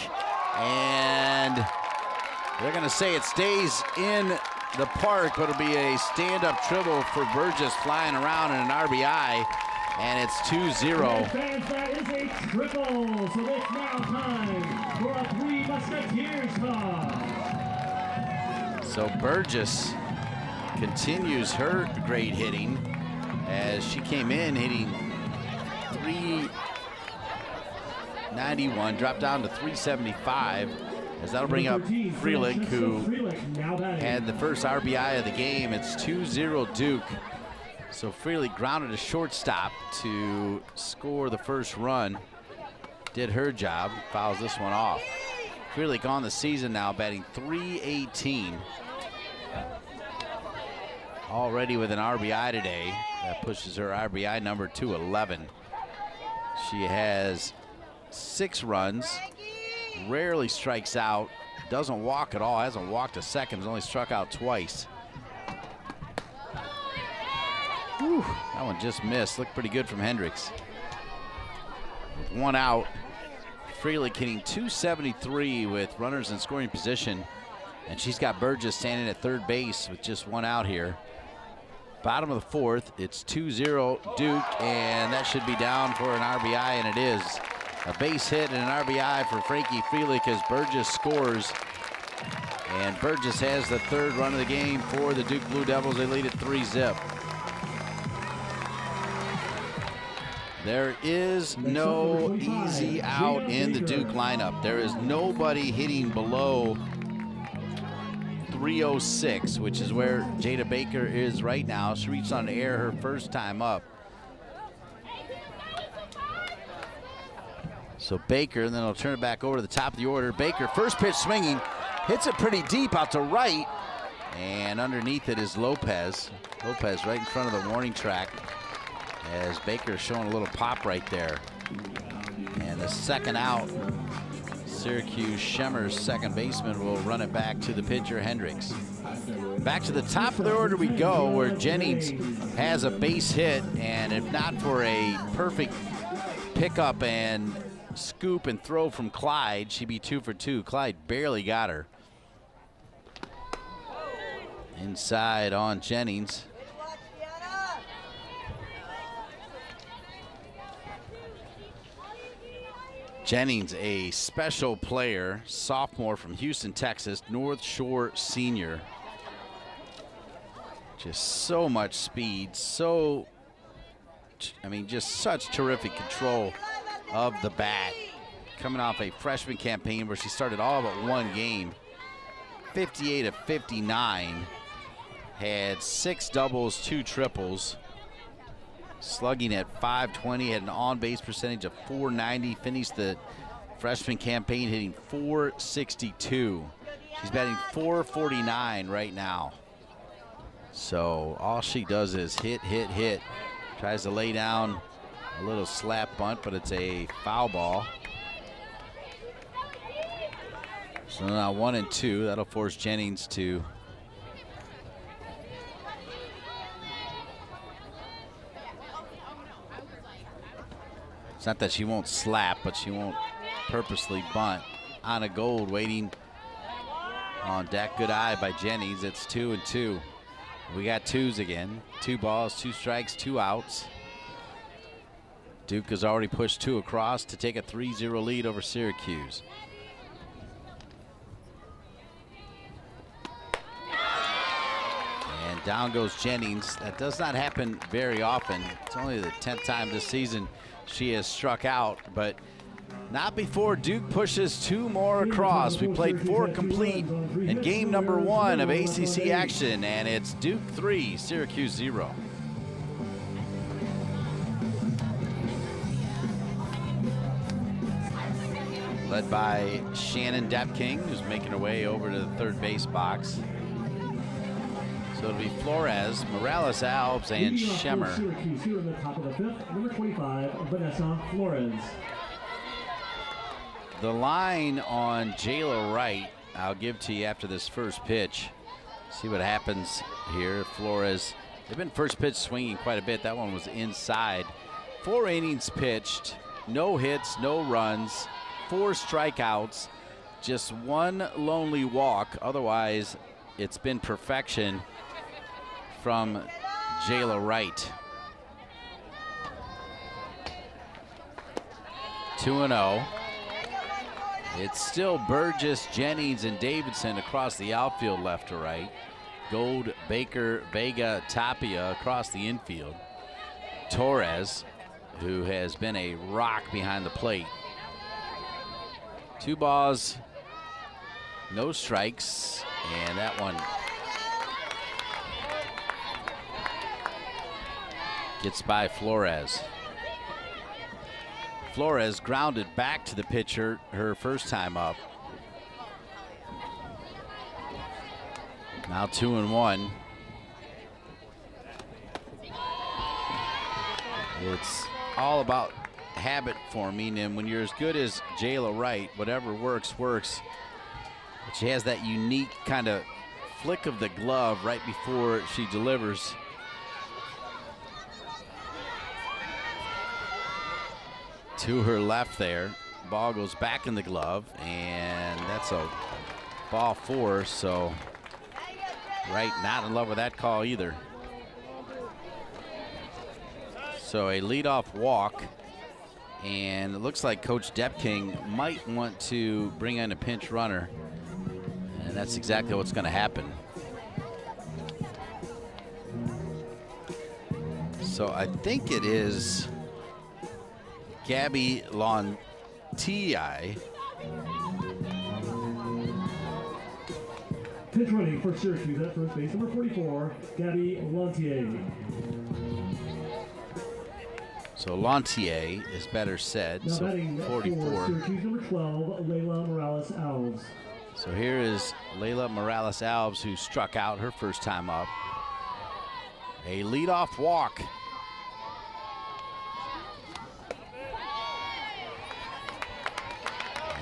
and they're gonna say it stays in the park, but it'll be a stand-up triple for Burgess, flying around in an RBI, and it's 2-0. Fans, that is a triple, so it's now time for a Three Musketeers toss. So Burgess continues her great hitting as she came in hitting 391, dropped down to 375, as that'll bring up Freelick, who had the first RBI of the game. It's 2-0 Duke. So Freelick grounded a shortstop to score the first run. Did her job, fouls this one off. Freelick on the season now, batting .318. Already with an RBI today. That pushes her RBI number to 11. She has 6 runs, rarely strikes out, doesn't walk at all, hasn't walked a second, has only struck out twice. Whew, that one just missed. Looked pretty good from Hendricks. With 1 out, Freelick hitting .273 with runners in scoring position, and she's got Burgess standing at third base with just 1 out here. Bottom of the 4th, it's 2-0 Duke, and that should be down for an RBI, and it is. A base hit and an RBI for Frankie Freelick as Burgess scores. And Burgess has the 3rd run of the game for the Duke Blue Devils. They lead at 3-0. There is no easy out in the Duke lineup. There is nobody hitting below 306, which is where Jada Baker is right now. She reached on the air her first time up. So Baker, and then I'll turn it back over to the top of the order. Baker, first pitch swinging, hits it pretty deep out to right, and underneath it is Lopez. Lopez right in front of the warning track, as Baker showing a little pop right there. And the second out, Syracuse Schemmer's second baseman will run it back to the pitcher, Hendricks. Back to the top of the order we go, where Jennings has a base hit, and if not for a perfect pickup and scoop and throw from Clyde, she'd be 2 for 2. Clyde barely got her. Inside on Jennings. Jennings, a special player, sophomore from Houston, Texas, North Shore senior. Just so much speed, just such terrific control of the bat. Coming off a freshman campaign where she started all but 1 game. 58 of 59. Had 6 doubles, 2 triples. Slugging at .520, had an on-base percentage of .490. Finished the freshman campaign hitting .462. She's batting .449 right now. So all she does is hit, hit, hit. Tries to lay down a little slap bunt, but it's a foul ball. So now 1 and 2. That'll force Jennings to it's not that she won't slap, but she won't purposely bunt. Anna Gold waiting on deck. Good eye by Jennings. It's 2 and 2. We got 2s again. 2 balls, 2 strikes, 2 outs. Duke has already pushed 2 across to take a 3-0 lead over Syracuse. And down goes Jennings. That does not happen very often. It's only the 10th time this season she has struck out, but not before Duke pushes 2 more across. We played 4 complete in game number 1 of ACC action, and it's Duke 3, Syracuse 0. Led by Shannon Depking, who's making her way over to the third base box. So it'll be Flores, Morales, Alves, and Schemmer. Syracuse here in the top of the 5th, number 25, Vanessa Flores. The line on Jayla Wright, I'll give to you after this first pitch. See what happens here. Flores, they've been first pitch swinging quite a bit. That one was inside. 4 innings pitched, no hits, no runs, 4 strikeouts, just 1 lonely walk. Otherwise, it's been perfection from Jayla Wright. 2-0. It's still Burgess, Jennings, and Davidson across the outfield left to right. Gold, Baker, Vega, Tapia across the infield. Torres, who has been a rock behind the plate. 2 balls, no strikes, and that one gets by Flores. Flores grounded back to the pitcher her first time up. Now 2-1. It's all about habit forming, and when you're as good as Jayla Wright, whatever works, works. But she has that unique kind of flick of the glove right before she delivers. To her left there. Ball goes back in the glove, and that's a ball 4, so Wright not in love with that call either. So a leadoff walk, and it looks like Coach Depking might want to bring in a pinch runner, and that's exactly what's going to happen. So I think it is Gabby Lonti. Pitch running for Syracuse at first base, number 44, Gabby Lantier. So Lantier is better said, Now so batting 44. for Syracuse, number 12, Layla Morales-Alves. So here is Layla Morales-Alves, who struck out her first time up. A leadoff walk.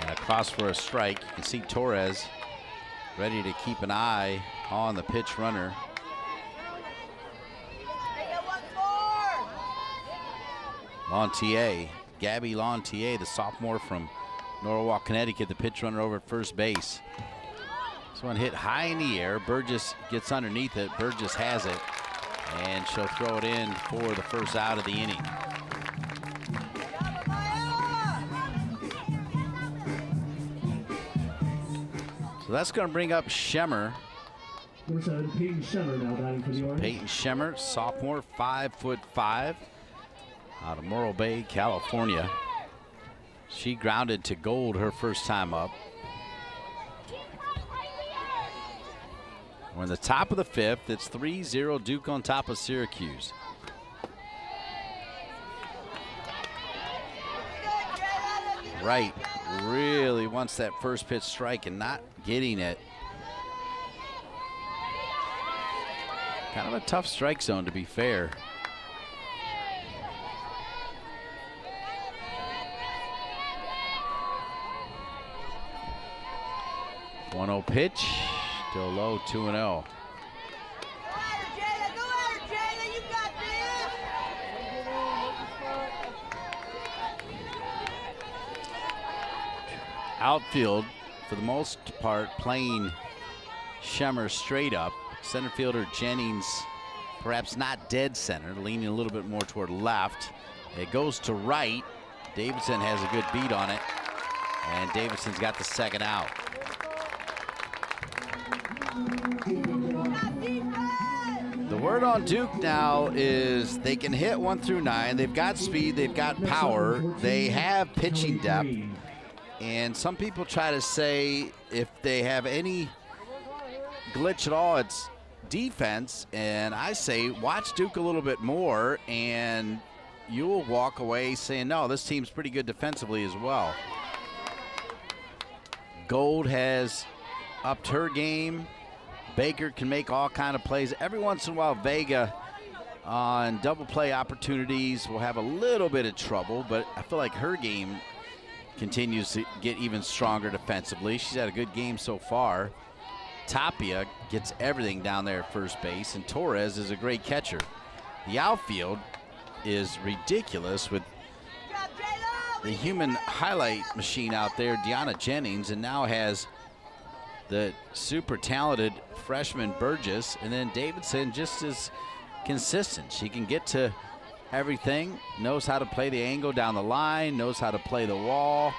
And across for a strike. You can see Torres ready to keep an eye on the pitch runner. Lantier, Gabby Lantier, the sophomore from Norwalk, Connecticut, the pitch runner over at first base. This one hit high in the air. Burgess gets underneath it. Burgess has it, and she'll throw it in for the first out of the inning. So that's going to bring up Schemmer. Number 7, Peyton Schemmer now batting for the Orange. Peyton Schemmer, sophomore, 5'5", out of Morro Bay, California. She grounded to gold her first time up. We're in the top of the 5th. It's 3-0 Duke on top of Syracuse. Wright really wants that first pitch strike and not getting it. Kind of a tough strike zone, to be fair. One-0 pitch, still low, 2-0. Outfield, for the most part, playing Schemmer straight up. Center fielder Jennings, perhaps not dead center, leaning a little bit more toward left. It goes to right. Davidson has a good beat on it, and Davidson's got the second out. The word on Duke now is they can hit 1 through 9. They've got speed, they've got power, they have pitching depth. And some people try to say if they have any glitch at all, it's defense. And I say watch Duke a little bit more, and you will walk away saying, no, this team's pretty good defensively as well. Gold has upped her game. Baker can make all kind of plays. Every once in a while, Vega on double play opportunities will have a little bit of trouble, but I feel like her game continues to get even stronger defensively. She's had a good game so far. Tapia gets everything down there at first base, and Torres is a great catcher. The outfield is ridiculous with the human highlight machine out there, Deanna Jennings, and now has the super talented freshman Burgess, and then Davidson just as consistent. She can get to everything, knows how to play the angle down the line, knows how to play the wall.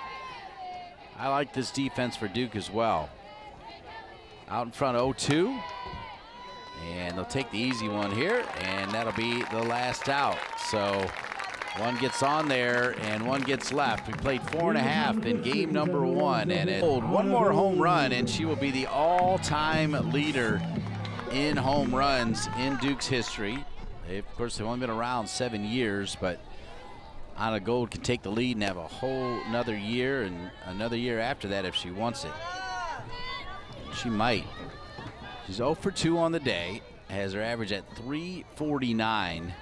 I like this defense for Duke as well. Out in front 0-2, and they'll take the easy one here, and that'll be the last out. So one gets on there and one gets left. We played 4.5 in game number 1, and it one more home run, and she will be the all-time leader in home runs in Duke's history. Of course, they've only been around 7 years, but Anna Gold can take the lead and have a whole another year and another year after that if she wants it. She might. She's 0 for 2 on the day, has her average at 349.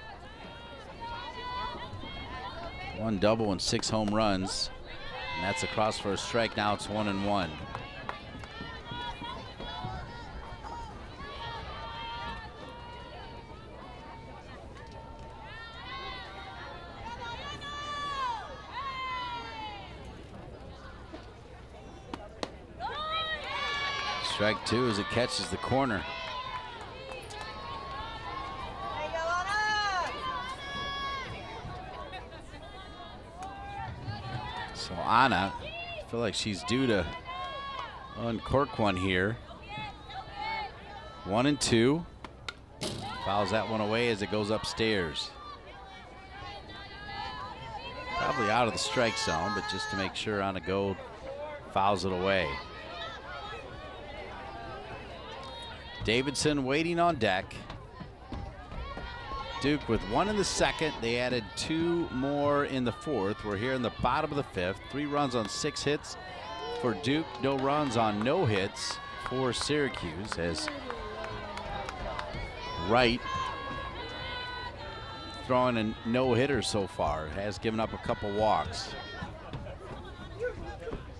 1 double and 6 home runs, and that's across for a strike. Now it's 1-1. Strike 2 as it catches the corner. So Anna, I feel like she's due to uncork one here. 1-2. Fouls that one away as it goes upstairs. Probably out of the strike zone, but just to make sure Anna Gold fouls it away. Davidson waiting on deck. Duke with 1 in the second. They added 2 more in the fourth. We're here in the bottom of the 5th. 3 runs on 6 hits for Duke. No runs on no hits for Syracuse, as Wright, throwing a no-hitter so far, has given up a couple walks.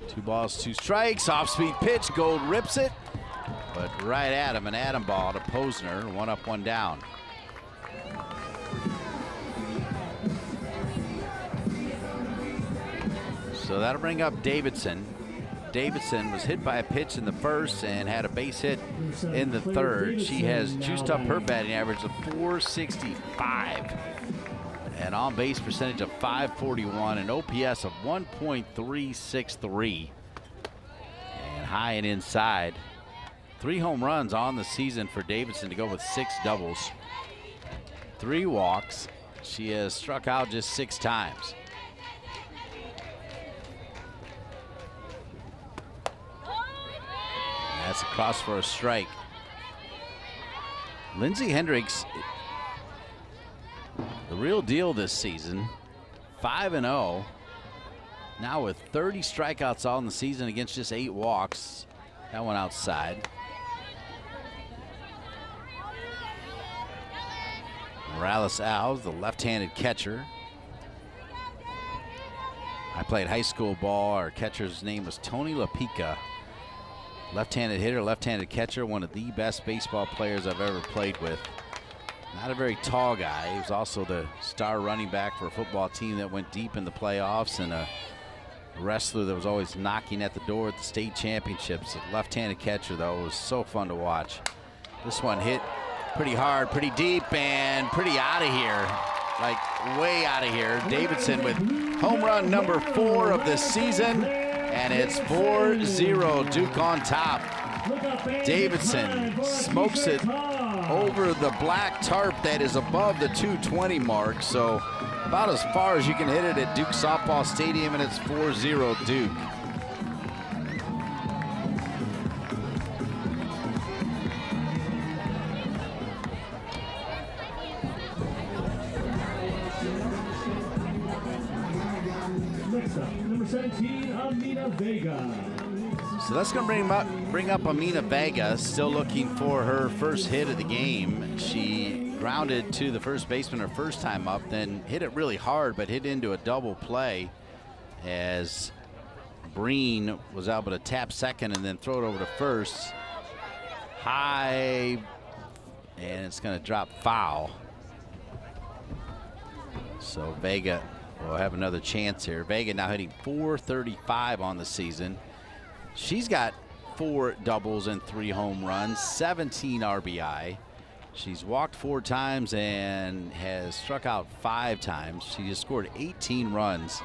2 balls, 2 strikes. Off-speed pitch. Gold rips it, but right at him. An Adam ball to Posner. 1 up, 1 down. So that'll bring up Davidson. Davidson was hit by a pitch in the first and had a base hit in the third. She has juiced up her batting average of 465, an on-base percentage of 541, an OPS of 1.363, and high and inside. 3 home runs on the season for Davidson to go with 6 doubles. 3 walks. She has struck out just 6 times. That's across for a strike. Lindsey Hendricks, the real deal this season, 5-0. Now with 30 strikeouts all in the season against just 8 walks. That one outside. Morales Alves, the left-handed catcher. I played high school ball. Our catcher's name was Tony LaPica. Left-handed hitter, left-handed catcher, one of the best baseball players I've ever played with. Not a very tall guy. He was also the star running back for a football team that went deep in the playoffs, and a wrestler that was always knocking at the door at the state championships. A left-handed catcher, though, was so fun to watch. This one hit pretty hard, pretty deep, and pretty out of here. Like way out of here. Davidson with home run number 4 of the season. And it's 4-0, Duke on top. Davidson smokes it over the black tarp that is above the 220 mark. So about as far as you can hit it at Duke Softball Stadium, and it's 4-0 Duke. Next up, number 17, Amina Vega. So that's going to bring up Amina Vega, still looking for her first hit of the game. She grounded to the first baseman her first time up, then hit it really hard, but hit into a double play as Breen was able to tap second and then throw it over to first. High, and it's going to drop foul. So Vega will have another chance here. Vega now hitting .435 on the season. She's got 4 doubles and 3 home runs, 17 RBI. She's walked 4 times and has struck out 5 times. She has scored 18 runs.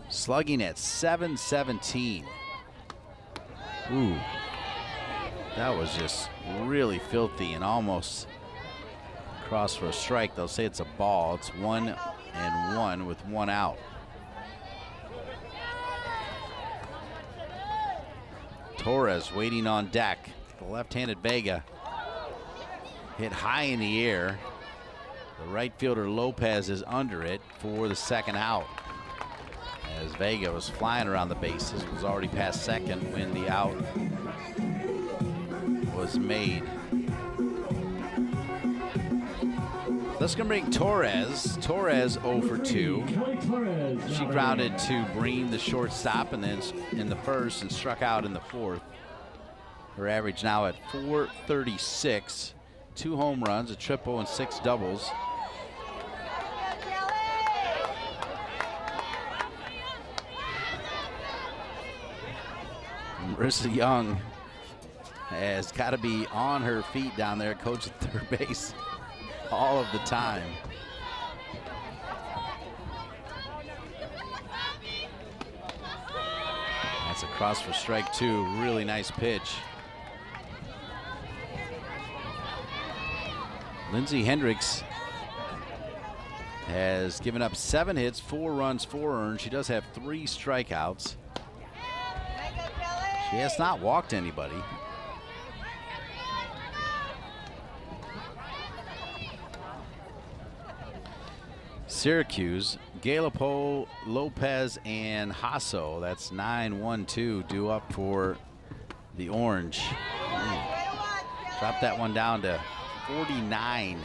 Slugging at .717. Ooh, that was just really filthy and almost crossed for a strike. They'll say it's a ball. It's 1-1 with 1 out. Torres waiting on deck. The left-handed Vega hit high in the air. The right fielder Lopez is under it for the second out. As Vega was flying around the bases, was already past second when the out was made. That's going to bring Torres. Torres 0 for 2. She grounded to Breen, the shortstop, and then in the first and struck out in the fourth. Her average now at .436. 2 home runs, a triple, and 6 doubles. Marissa Young has got to be on her feet down there, coach at third base all of the time. That's a cross for strike 2. Really nice pitch. Lindsay Hendricks has given up 7 hits, 4 runs, 4 earned. She does have 3 strikeouts. She has not walked anybody. Syracuse, Galapo, Lopez, and Hasso. That's 9-1-2 due up for the Orange. Drop that one down to 49.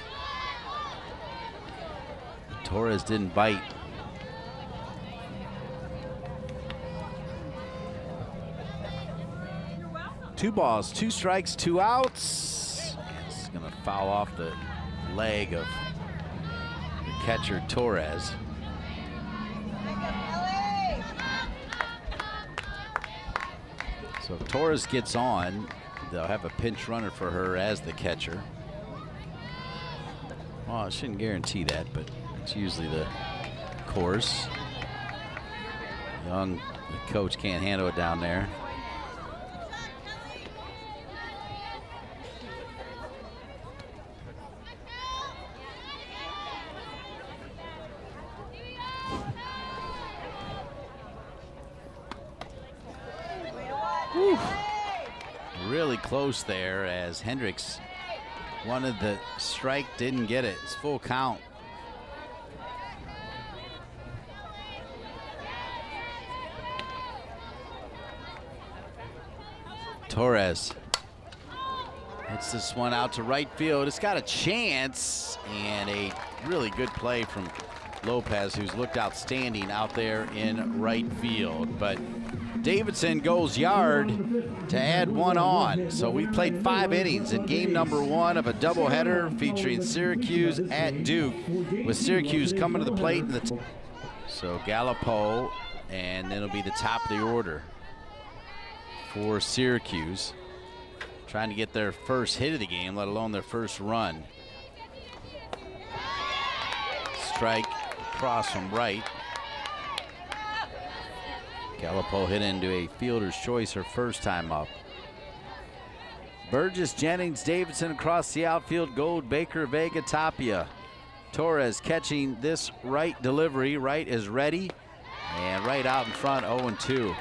Torres didn't bite. Two balls, 2 strikes, 2 outs. It's going to foul off the leg of the catcher Torres. So if Torres gets on, they'll have a pinch runner for her as the catcher. Well, I shouldn't guarantee that, but it's usually the course. Young, the coach, can't handle it down there. Whew. Really close there as Hendricks wanted the strike, didn't get it. It's full count. Torres hits this one out to right field. It's got a chance, and a really good play from Lopez, who's looked outstanding out there in right field. But Davidson goes yard to add 1 on. So we played 5 innings in game number 1 of a doubleheader featuring Syracuse at Duke, with Syracuse coming to the plate. So Galapo, and then it'll be the top of the order for Syracuse, trying to get their first hit of the game, let alone their first run. Strike across from right. Galapo hit into a fielder's choice her first time up. Burgess, Jennings, Davidson across the outfield. Gold, Baker, Vega, Tapia. Torres catching this right delivery. Right is ready, and right out in front, 0-2.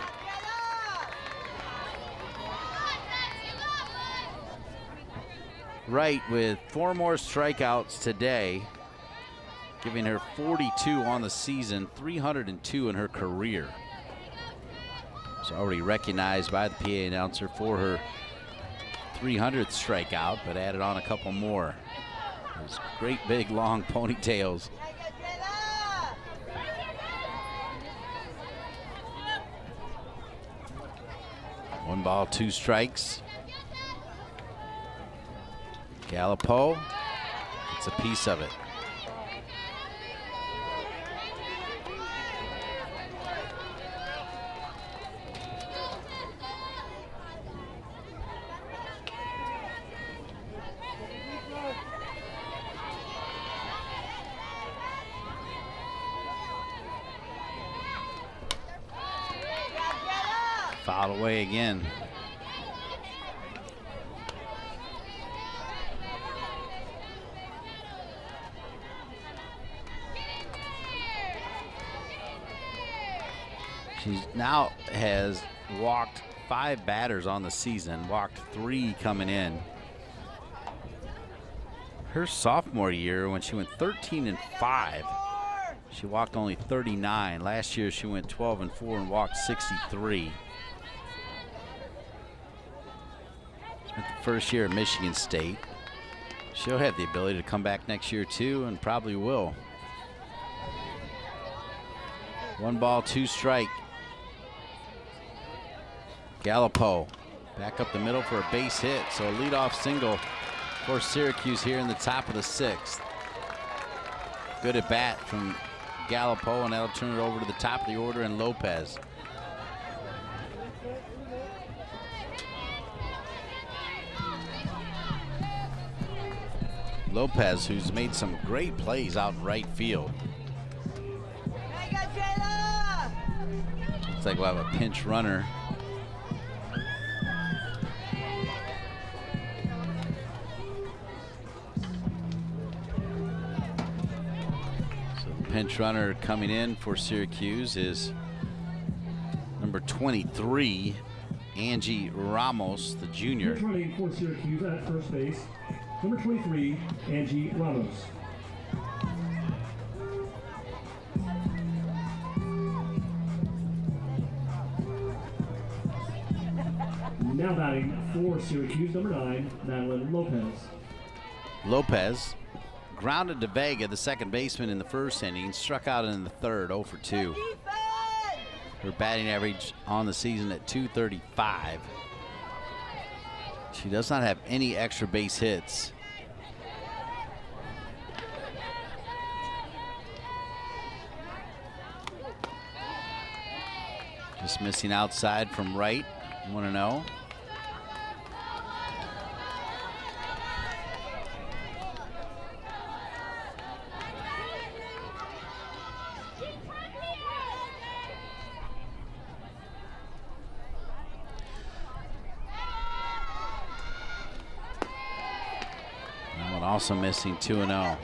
Right with 4 more strikeouts today, giving her 42 on the season, 302 in her career. She's already recognized by the PA announcer for her 300th strikeout, but added on a couple more. Those great big long ponytails. One ball, two strikes. Gallipo gets a piece of it. Fouled away again. She now has walked 5 batters on the season, walked 3 coming in. Her sophomore year, when she went 13-5, she walked only 39. Last year she went 12-4 and walked 63. Spent the first year at Michigan State. She'll have the ability to come back next year too, and probably will. One ball, two strike. Gallipo back up the middle for a base hit. So a leadoff single for Syracuse here in the top of the 6th. Good at bat from Gallipo, and that'll turn it over to the top of the order and Lopez. Lopez, who's made some great plays out in right field. Looks like we'll have a pinch runner. Pinch runner coming in for Syracuse is number 23, Angie Ramos, the junior. Running for Syracuse at first base, number 23, Angie Ramos. Now batting for Syracuse, number 9, Madeline Lopez. Lopez grounded to Vega, the second baseman, in the first inning, struck out in the third, 0 for 2. Her batting average on the season at .235. She does not have any extra base hits. Just missing outside from right, 1-0. Also missing 2-0.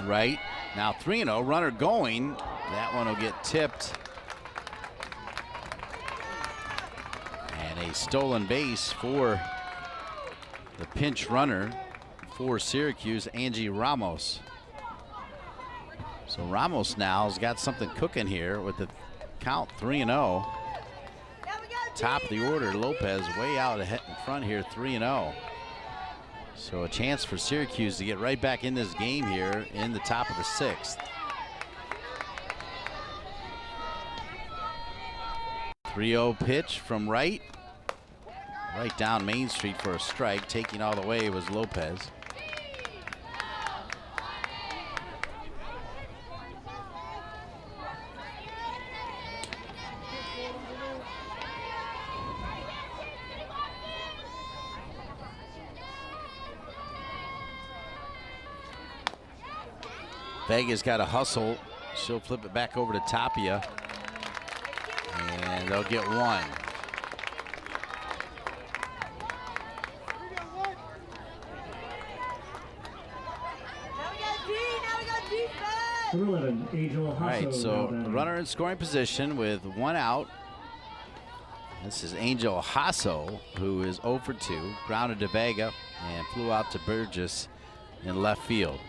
Right now 3-0, runner going. That one will get tipped. And a stolen base for the pinch runner for Syracuse, Angie Ramos. So Ramos now has got something cooking here with the count 3-0. Top of the order, Lopez way out ahead in front here, 3-0. So a chance for Syracuse to get right back in this game here in the top of the 6th. 3-0 pitch from right down Main Street for a strike. Taking all the way was Lopez. Vega's got to hustle. She'll flip it back over to Tapia. And they'll get one. Number 11, Angel Hasso. All right, so runner in scoring position with one out. This is Angel Hasso, who is 0 for 2. Grounded to Vega and flew out to Burgess in left field.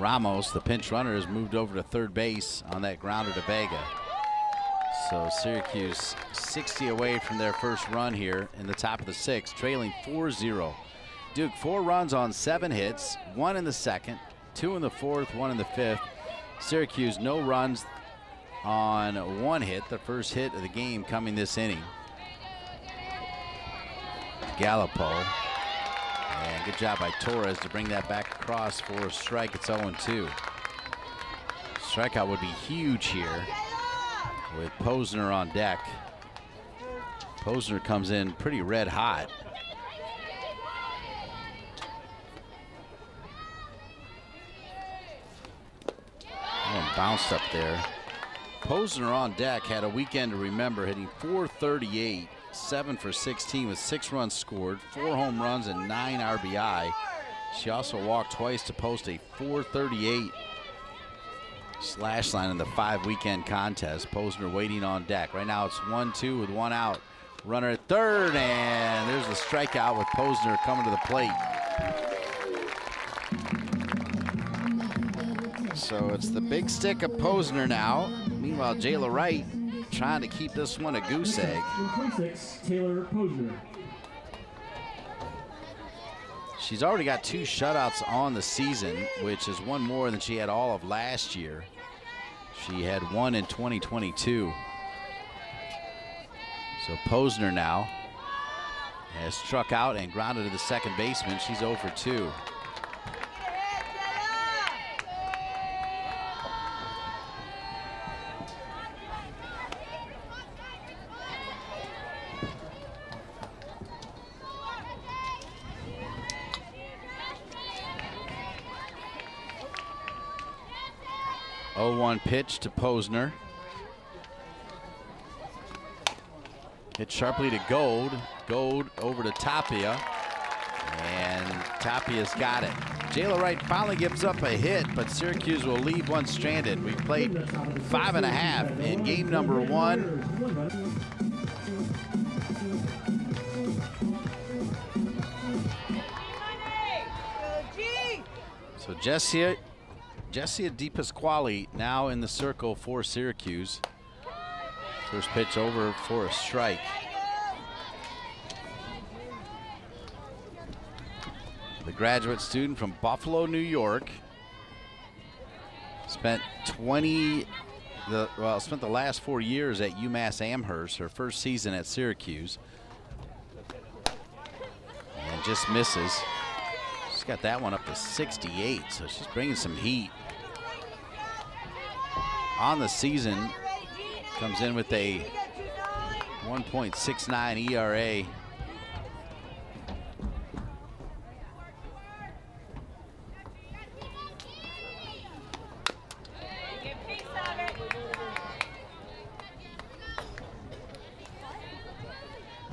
Ramos, the pinch runner, has moved over to third base on that grounder to Vega. So Syracuse 60 away from their first run here in the top of the sixth, trailing 4-0. Duke 4 runs on 7 hits, 1 in the second, 2 in the fourth, 1 in the fifth. Syracuse no runs on 1 hit, the first hit of the game coming this inning. Gallipo. And good job by Torres to bring that back across for a strike. It's 0-2. Strikeout would be huge here with Posner on deck. Posner comes in pretty red hot. Bounced up there. Posner on deck had a weekend to remember, hitting .438, 7 for 16 with 6 runs scored, 4 home runs and 9 RBI. She also walked twice to post a .438 slash line in the 5 weekend contest. Posner waiting on deck. Right now it's 1-2 with 1 out. Runner at third, and there's the strikeout with Posner coming to the plate. So it's the big stick of Posner now. Meanwhile, Jayla Wright trying to keep this one a goose egg. 26, Taylor Posner. She's already got 2 shutouts on the season, which is 1 more than she had all of last year. She had 1 in 2022. So Posner now has struck out and grounded to the second baseman. She's 0 for 2. Pitch to Posner. Hit sharply to Gold. Gold over to Tapia. And Tapia's got it. Jayla Wright finally gives up a hit, but Syracuse will leave one stranded. We played 5.5 in game number 1. So Jessia Di Pasquale now in the circle for Syracuse. First pitch over for a strike. The graduate student from Buffalo, New York. Spent the last 4 years at UMass Amherst, her first season at Syracuse. And just misses. She's got that one up to 68, so she's bringing some heat. On the season, comes in with a 1.69 ERA.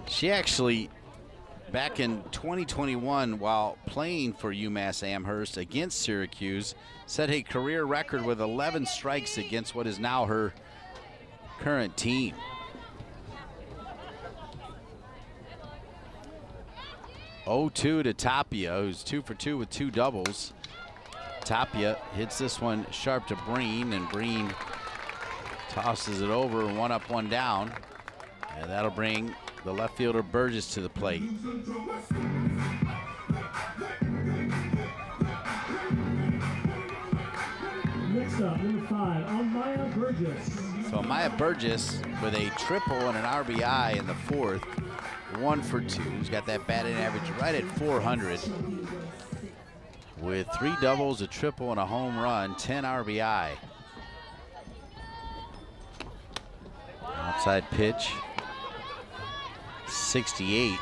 She actually, back in 2021, while playing for UMass Amherst against Syracuse, set a career record with 11 strikes against what is now her current team. .02 to Tapia, who's 2 for 2 with 2 doubles. Tapia hits this one sharp to Breen, and Breen tosses it over, 1 up, 1 down. And that'll bring the left fielder Burgess to the plate. Next up, number 5, Amaya Burgess. So Amaya Burgess with a triple and an RBI in the 4th. 1 for 2. He's got that batting average right at 400. With 3 doubles, a triple, and a home run, 10 RBI. Outside pitch. 68.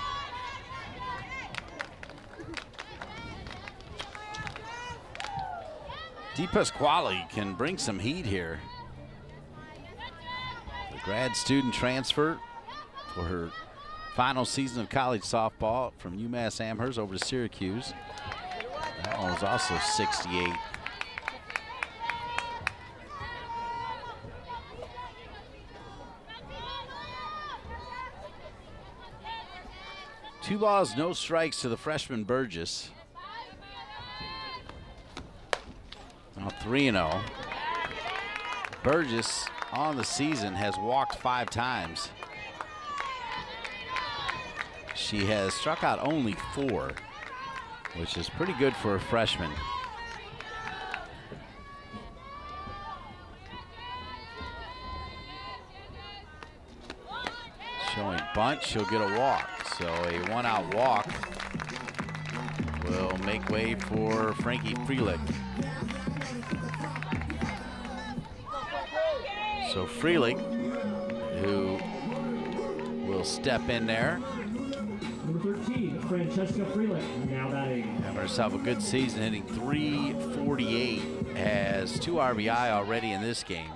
Di Pasquale can bring some heat here. The grad student transfer for her final season of college softball from UMass Amherst over to Syracuse. That one was also 68. Two balls, no strikes to the freshman Burgess. 3-0. Burgess on the season has walked 5 times. She has struck out only 4, which is pretty good for a freshman. Showing bunt, she'll get a walk. So a 1-out walk will make way for Frankie Freelick. So Freelick, who will step in there. Number 13, Francesca Freelick, now batting. Having herself a good season, hitting .348, has 2 RBI already in this game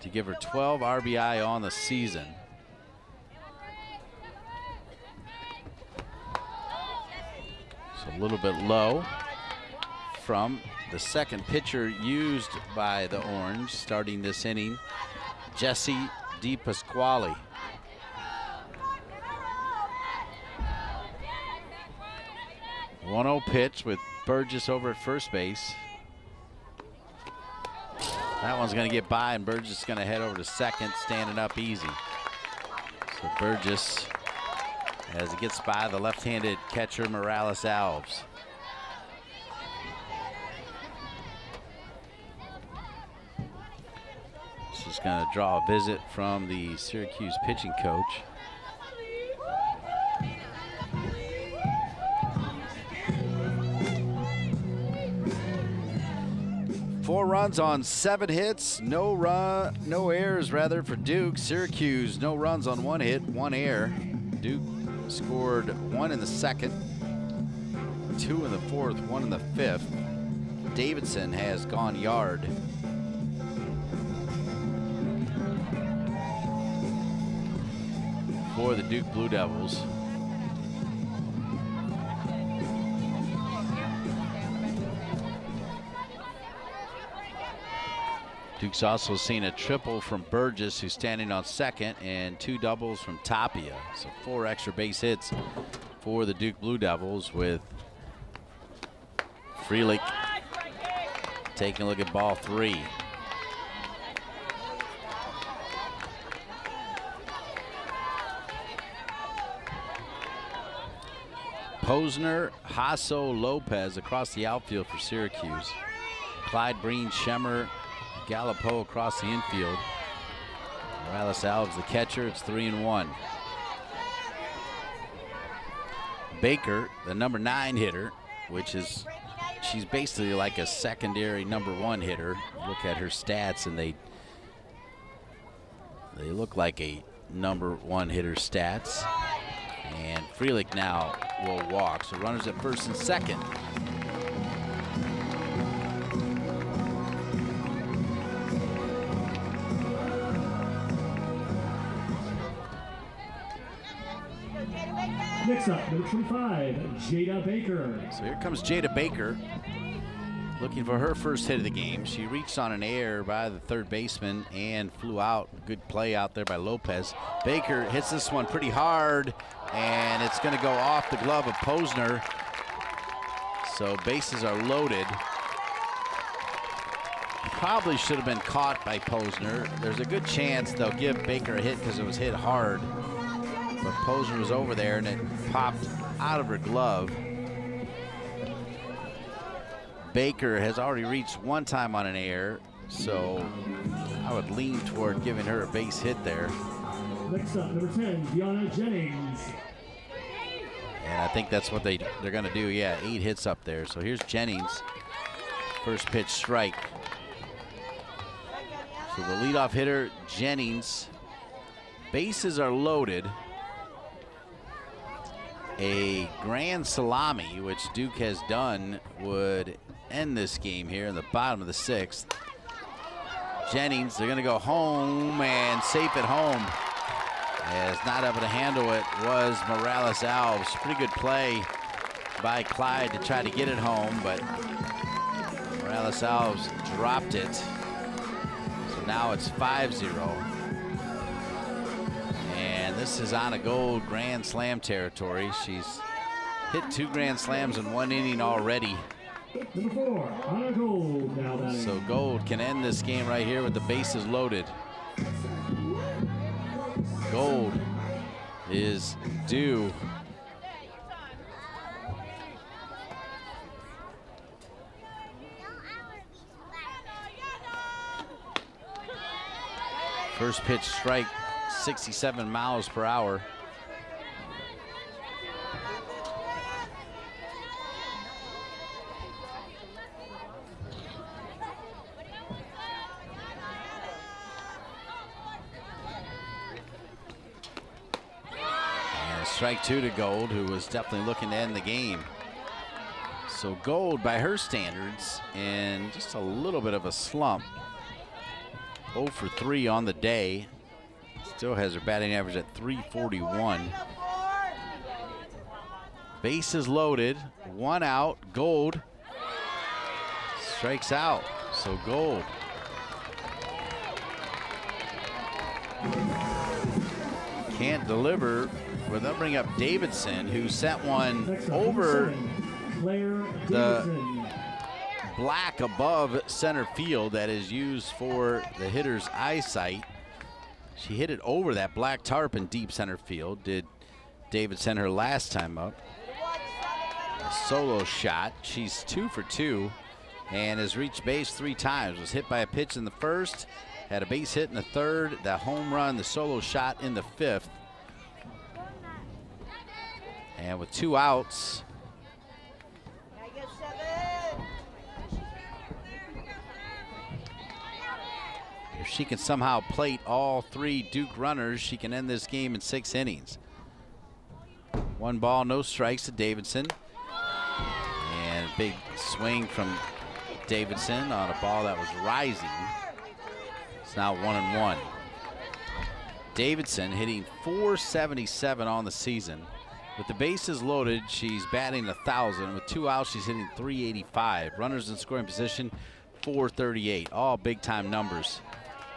to give her 12 RBI on the season. So a little bit low from the second pitcher used by the Orange starting this inning, Jessie DePasquale. .1-0 pitch with Burgess over at first base. That one's going to get by, and Burgess is going to head over to second, standing up easy. So Burgess, as he gets by the left-handed catcher Morales Alves. This is going to draw a visit from the Syracuse pitching coach. Four runs on 7 hits, no errors rather for Duke. Syracuse, no runs on 1 hit, 1 error. Duke scored 1 in the second, 2 in the fourth, 1 in the fifth. Davidson has gone yard. For the Duke Blue Devils. Duke's also seen a triple from Burgess, who's standing on second, and 2 doubles from Tapia. So 4 extra base hits for the Duke Blue Devils, with Freelick taking a look at ball 3. Posner, Hasso, Lopez across the outfield for Syracuse. Clyde Breen, Schemmer, Gallipo across the infield. Morales Alves the catcher. It's 3-1. Baker, the number 9 hitter, which is, she's basically like a secondary number 1 hitter. Look at her stats and they look like a number 1 hitter stats. And Freelick now will walk. So runners at first and second. Next up, number 25, Jada Baker. So here comes Jada Baker, looking for her first hit of the game. She reached on an error by the third baseman and flew out. Good play out there by Lopez. Baker hits this one pretty hard, and it's going to go off the glove of Posner. So bases are loaded. Probably should have been caught by Posner. There's a good chance they'll give Baker a hit because it was hit hard. But Posner was over there and it popped out of her glove. Baker has already reached 1 time on an error, so I would lean toward giving her a base hit there. Next up, number 10, Deanna Jennings. And I think that's what they're going to do. Yeah, 8 hits up there. So here's Jennings. First pitch strike. So the leadoff hitter, Jennings. Bases are loaded. A grand salami, which Duke has done, would end this game here in the bottom of the 6th. Jennings, they're going to go home, and safe at home. As not able to handle it was Morales Alves. Pretty good play by Clyde to try to get it home, but Morales Alves dropped it. So now it's 5-0. And this is on a gold grand slam territory. She's hit 2 grand slams in 1 inning already. Number 4, Honor Gold now batting. So Gold can end this game right here with the bases loaded. Gold is due. First pitch strike, 67 miles per hour. And strike 2 to Gold, who was definitely looking to end the game. So Gold, by her standards, in just a little bit of a slump. 0 for 3 on the day. Still has her batting average at 341. Bases loaded, 1 out. Gold strikes out. So Gold can't deliver. Well, they'll bring up Davidson, who sent one over the black above center field that is used for the hitter's eyesight. She hit it over that black tarp in deep center field. Did Davidson her last time up. A solo shot. She's 2 for 2 and has reached base 3 times. Was hit by a pitch in the first, had a base hit in the third, the home run, the solo shot in the 5th. And with 2 outs, if she can somehow plate all 3 Duke runners, she can end this game in 6 innings. 1 ball, no strikes to Davidson. And big swing from Davidson on a ball that was rising. It's now 1-1. Davidson hitting .477 on the season. With the bases loaded, she's batting 1,000. With 2 outs, she's hitting .385. Runners in scoring position, .438. All big-time numbers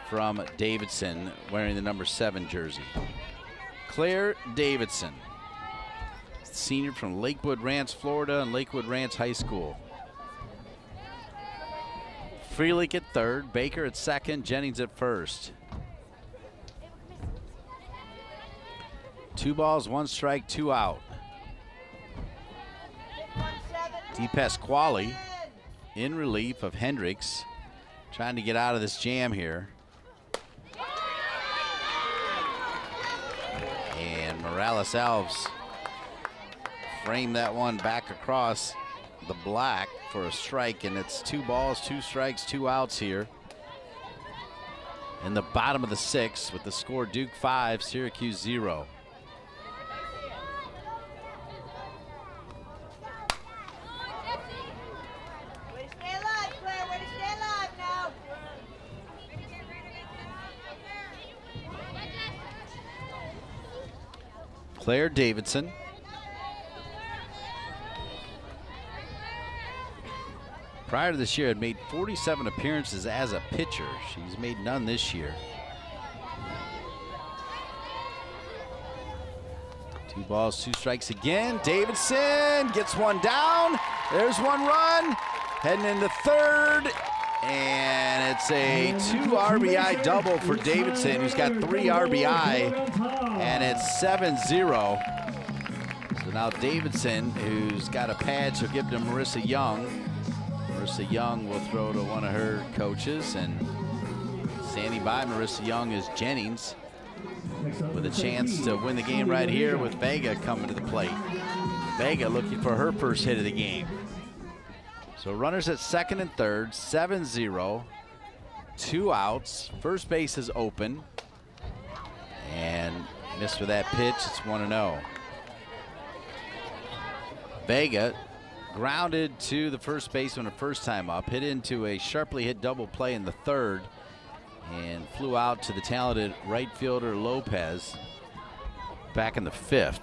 from Davidson, wearing the number 7 jersey. Claire Davidson, senior from Lakewood Ranch, Florida, and Lakewood Ranch High School. Freelick at third, Baker at second, Jennings at first. 2 balls, 1 strike, 2 out. DePasquale in relief of Hendricks, trying to get out of this jam here. And Morales Alves framed that one back across the black for a strike, and it's 2 balls, 2 strikes, 2 outs here in the bottom of the 6th, with the score Duke 5, Syracuse 0. Claire Davidson. Prior to this year, had made 47 appearances as a pitcher. She's made none this year. 2 balls, 2 strikes again. Davidson gets 1 down. There's 1 run. Heading into third. And it's a 2 RBI double for Davidson, who's got 3 RBI. And it's 7-0. So now Davidson, who's got a pad, she'll give to Marissa Young. Marissa Young will throw to one of her coaches, and standing by Marissa Young is Jennings, with a chance to win the game right here with Vega coming to the plate. Vega looking for her first hit of the game. So runners at second and third, 7-0, 2 outs. First base is open, and missed with that pitch. It's 1-0. Vega grounded to the first baseman the first time up, hit into a sharply hit double play in the third, and flew out to the talented right fielder Lopez back in the 5th.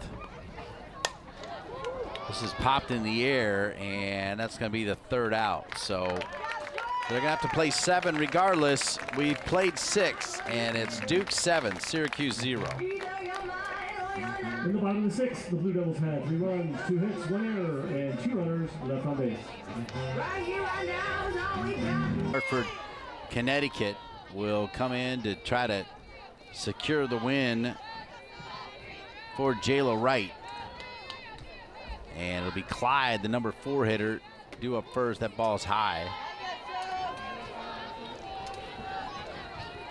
This is popped in the air, and that's going to be the 3rd out. So they're going to have to play 7 regardless. We've played 6, and it's Duke 7, Syracuse 0. In the bottom of the sixth, the Blue Devils had 3 runs, 2 hits, 1 error, and 2 runners left on base. Hartford, Connecticut will come in to try to secure the win for Jayla Wright. And it'll be Clyde, the number 4 hitter, due up first. That ball's high.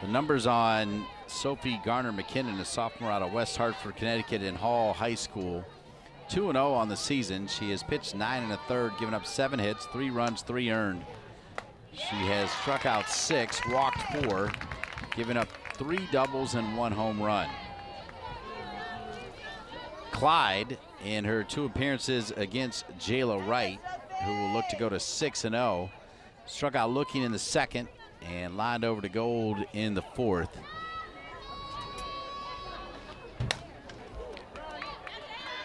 The numbers on Sophie Garner McKinnon, a sophomore out of West Hartford, Connecticut, in Hall High School. 2-0 on the season. She has pitched 9 1/3, given up 7 hits, 3 runs, 3 earned. She has struck out 6, walked 4, given up 3 doubles and 1 home run. Clyde, in her 2 appearances against Jayla Wright, who will look to go to 6-0, struck out looking in the second and lined over to Gold in the 4th.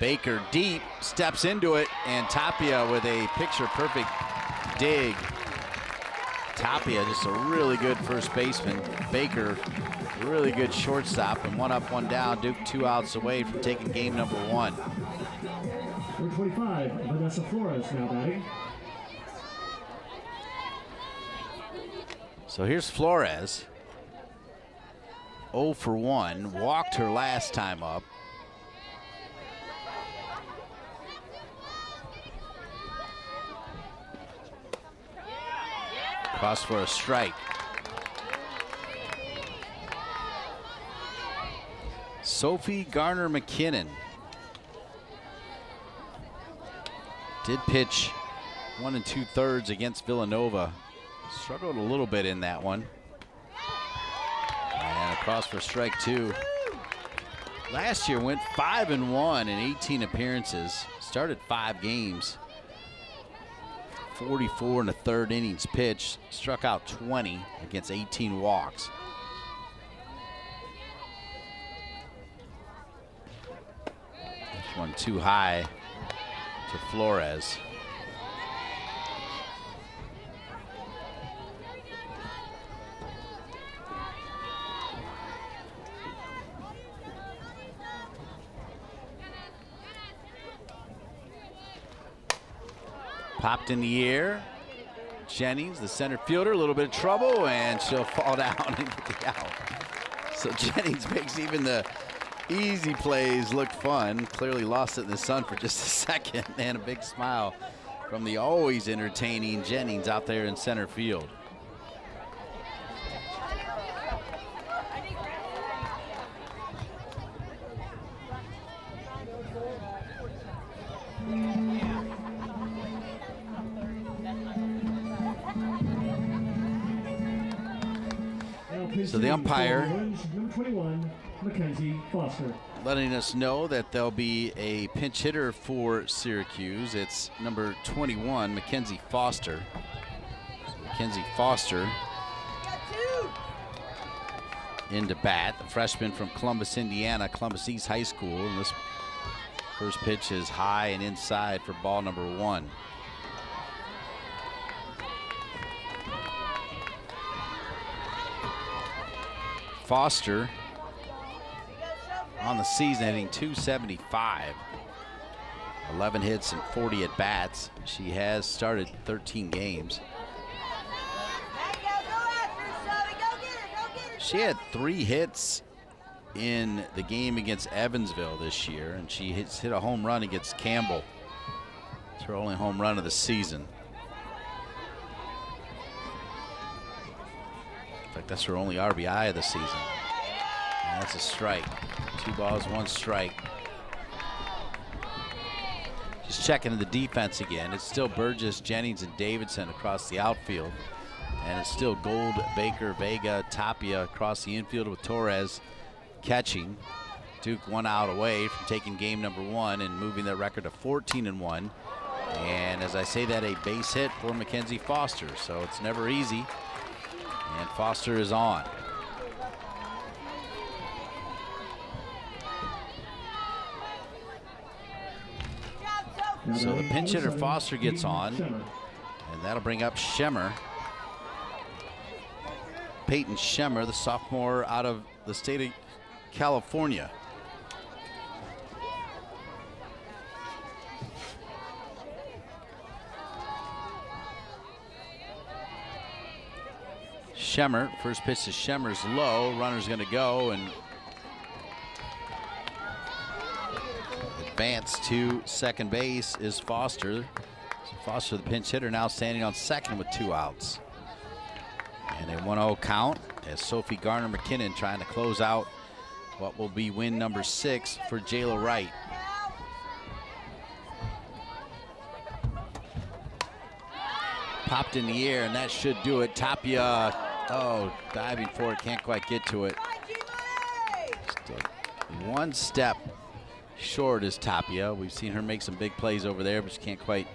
Baker deep, steps into it, and Tapia with a picture-perfect dig. Tapia, just a really good first baseman. Baker, really good shortstop, and 1 up, 1 down. Duke 2 outs away from taking game number 1. Number 25, Vanessa Flores now batting. So here's Flores. 0 for 1, walked her last time up. Cross for a strike. Sophie Garner McKinnon did pitch 1 2/3 against Villanova. Struggled a little bit in that one. And across for strike 2. Last year went 5-1 in 18 appearances. Started 5 games. 44 1/3 innings pitched. Struck out 20 against 18 walks. This one too high to Flores. Popped in the air. Jennings, the center fielder, a little bit of trouble, and she'll fall down and get the out. So Jennings makes even the easy plays look fun. Clearly lost it in the sun for just a second, and a big smile from the always entertaining Jennings out there in center field. So the umpire number 21, Mackenzie Foster, letting us know that there'll be a pinch hitter for Syracuse. It's number 21, Mackenzie Foster. Mackenzie Foster into bat, the freshman from Columbus, Indiana, Columbus East High School. And this first pitch is high and inside for ball number 1. Foster on the season hitting .275, 11 hits and 40 at bats. She has started 13 games. She had 3 hits in the game against Evansville this year, and she hit a home run against Campbell. It's her only home run of the season. In fact, that's her only RBI of the season. And that's a strike. 2 balls, 1 strike. Just checking the defense again. It's still Burgess, Jennings, and Davidson across the outfield. And it's still Gold, Baker, Vega, Tapia across the infield with Torres catching. Duke 1 out away from taking game number 1 and moving their record to 14-1. And as I say that, a base hit for Mackenzie Foster. So it's never easy. And Foster is on. So the pinch hitter Foster gets on, and that'll bring up Schemmer. Peyton Schemmer, the sophomore out of the state of California. Schemmer. First pitch to Schemmer's low. Runner's going to go and advance to second base is Foster. So Foster, the pinch hitter, now standing on second with 2 outs. And a 1-0 count as Sophie Garner-McKinnon trying to close out what will be win number 6 for Jayla Wright. Popped in the air, and that should do it. Tapia, diving for it, can't quite get to it. Still one step short is Tapia. We've seen her make some big plays over there, but she can't quite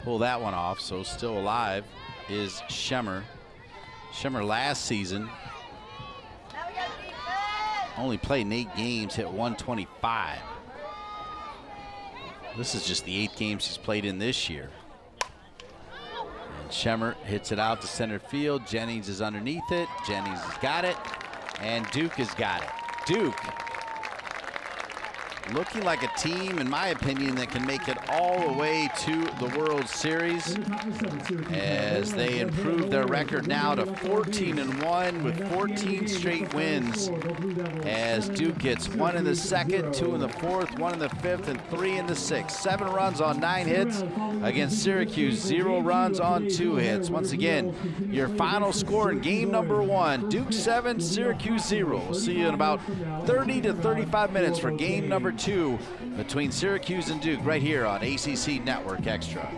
pull that one off. So still alive is Schemmer. Schemmer last season only played in 8 games, hit 125. This is just the 8th game she's played in this year. And Schemmer hits it out to center field. Jennings is underneath it. Jennings has got it, and Duke has got it. Duke looking like a team, in my opinion, that can make it all the way to the World Series as they improve their record now to 14-1 with 14 straight wins, as Duke gets 1 in the second, 2 in the fourth, 1 in the fifth, and 3 in the sixth. 7 runs on 9 hits against Syracuse, 0 runs on 2 hits. Once again, your final score in game number 1, Duke 7, Syracuse 0. We'll see you in about 30 to 35 minutes for game number 2 between Syracuse and Duke right here on ACC Network Extra.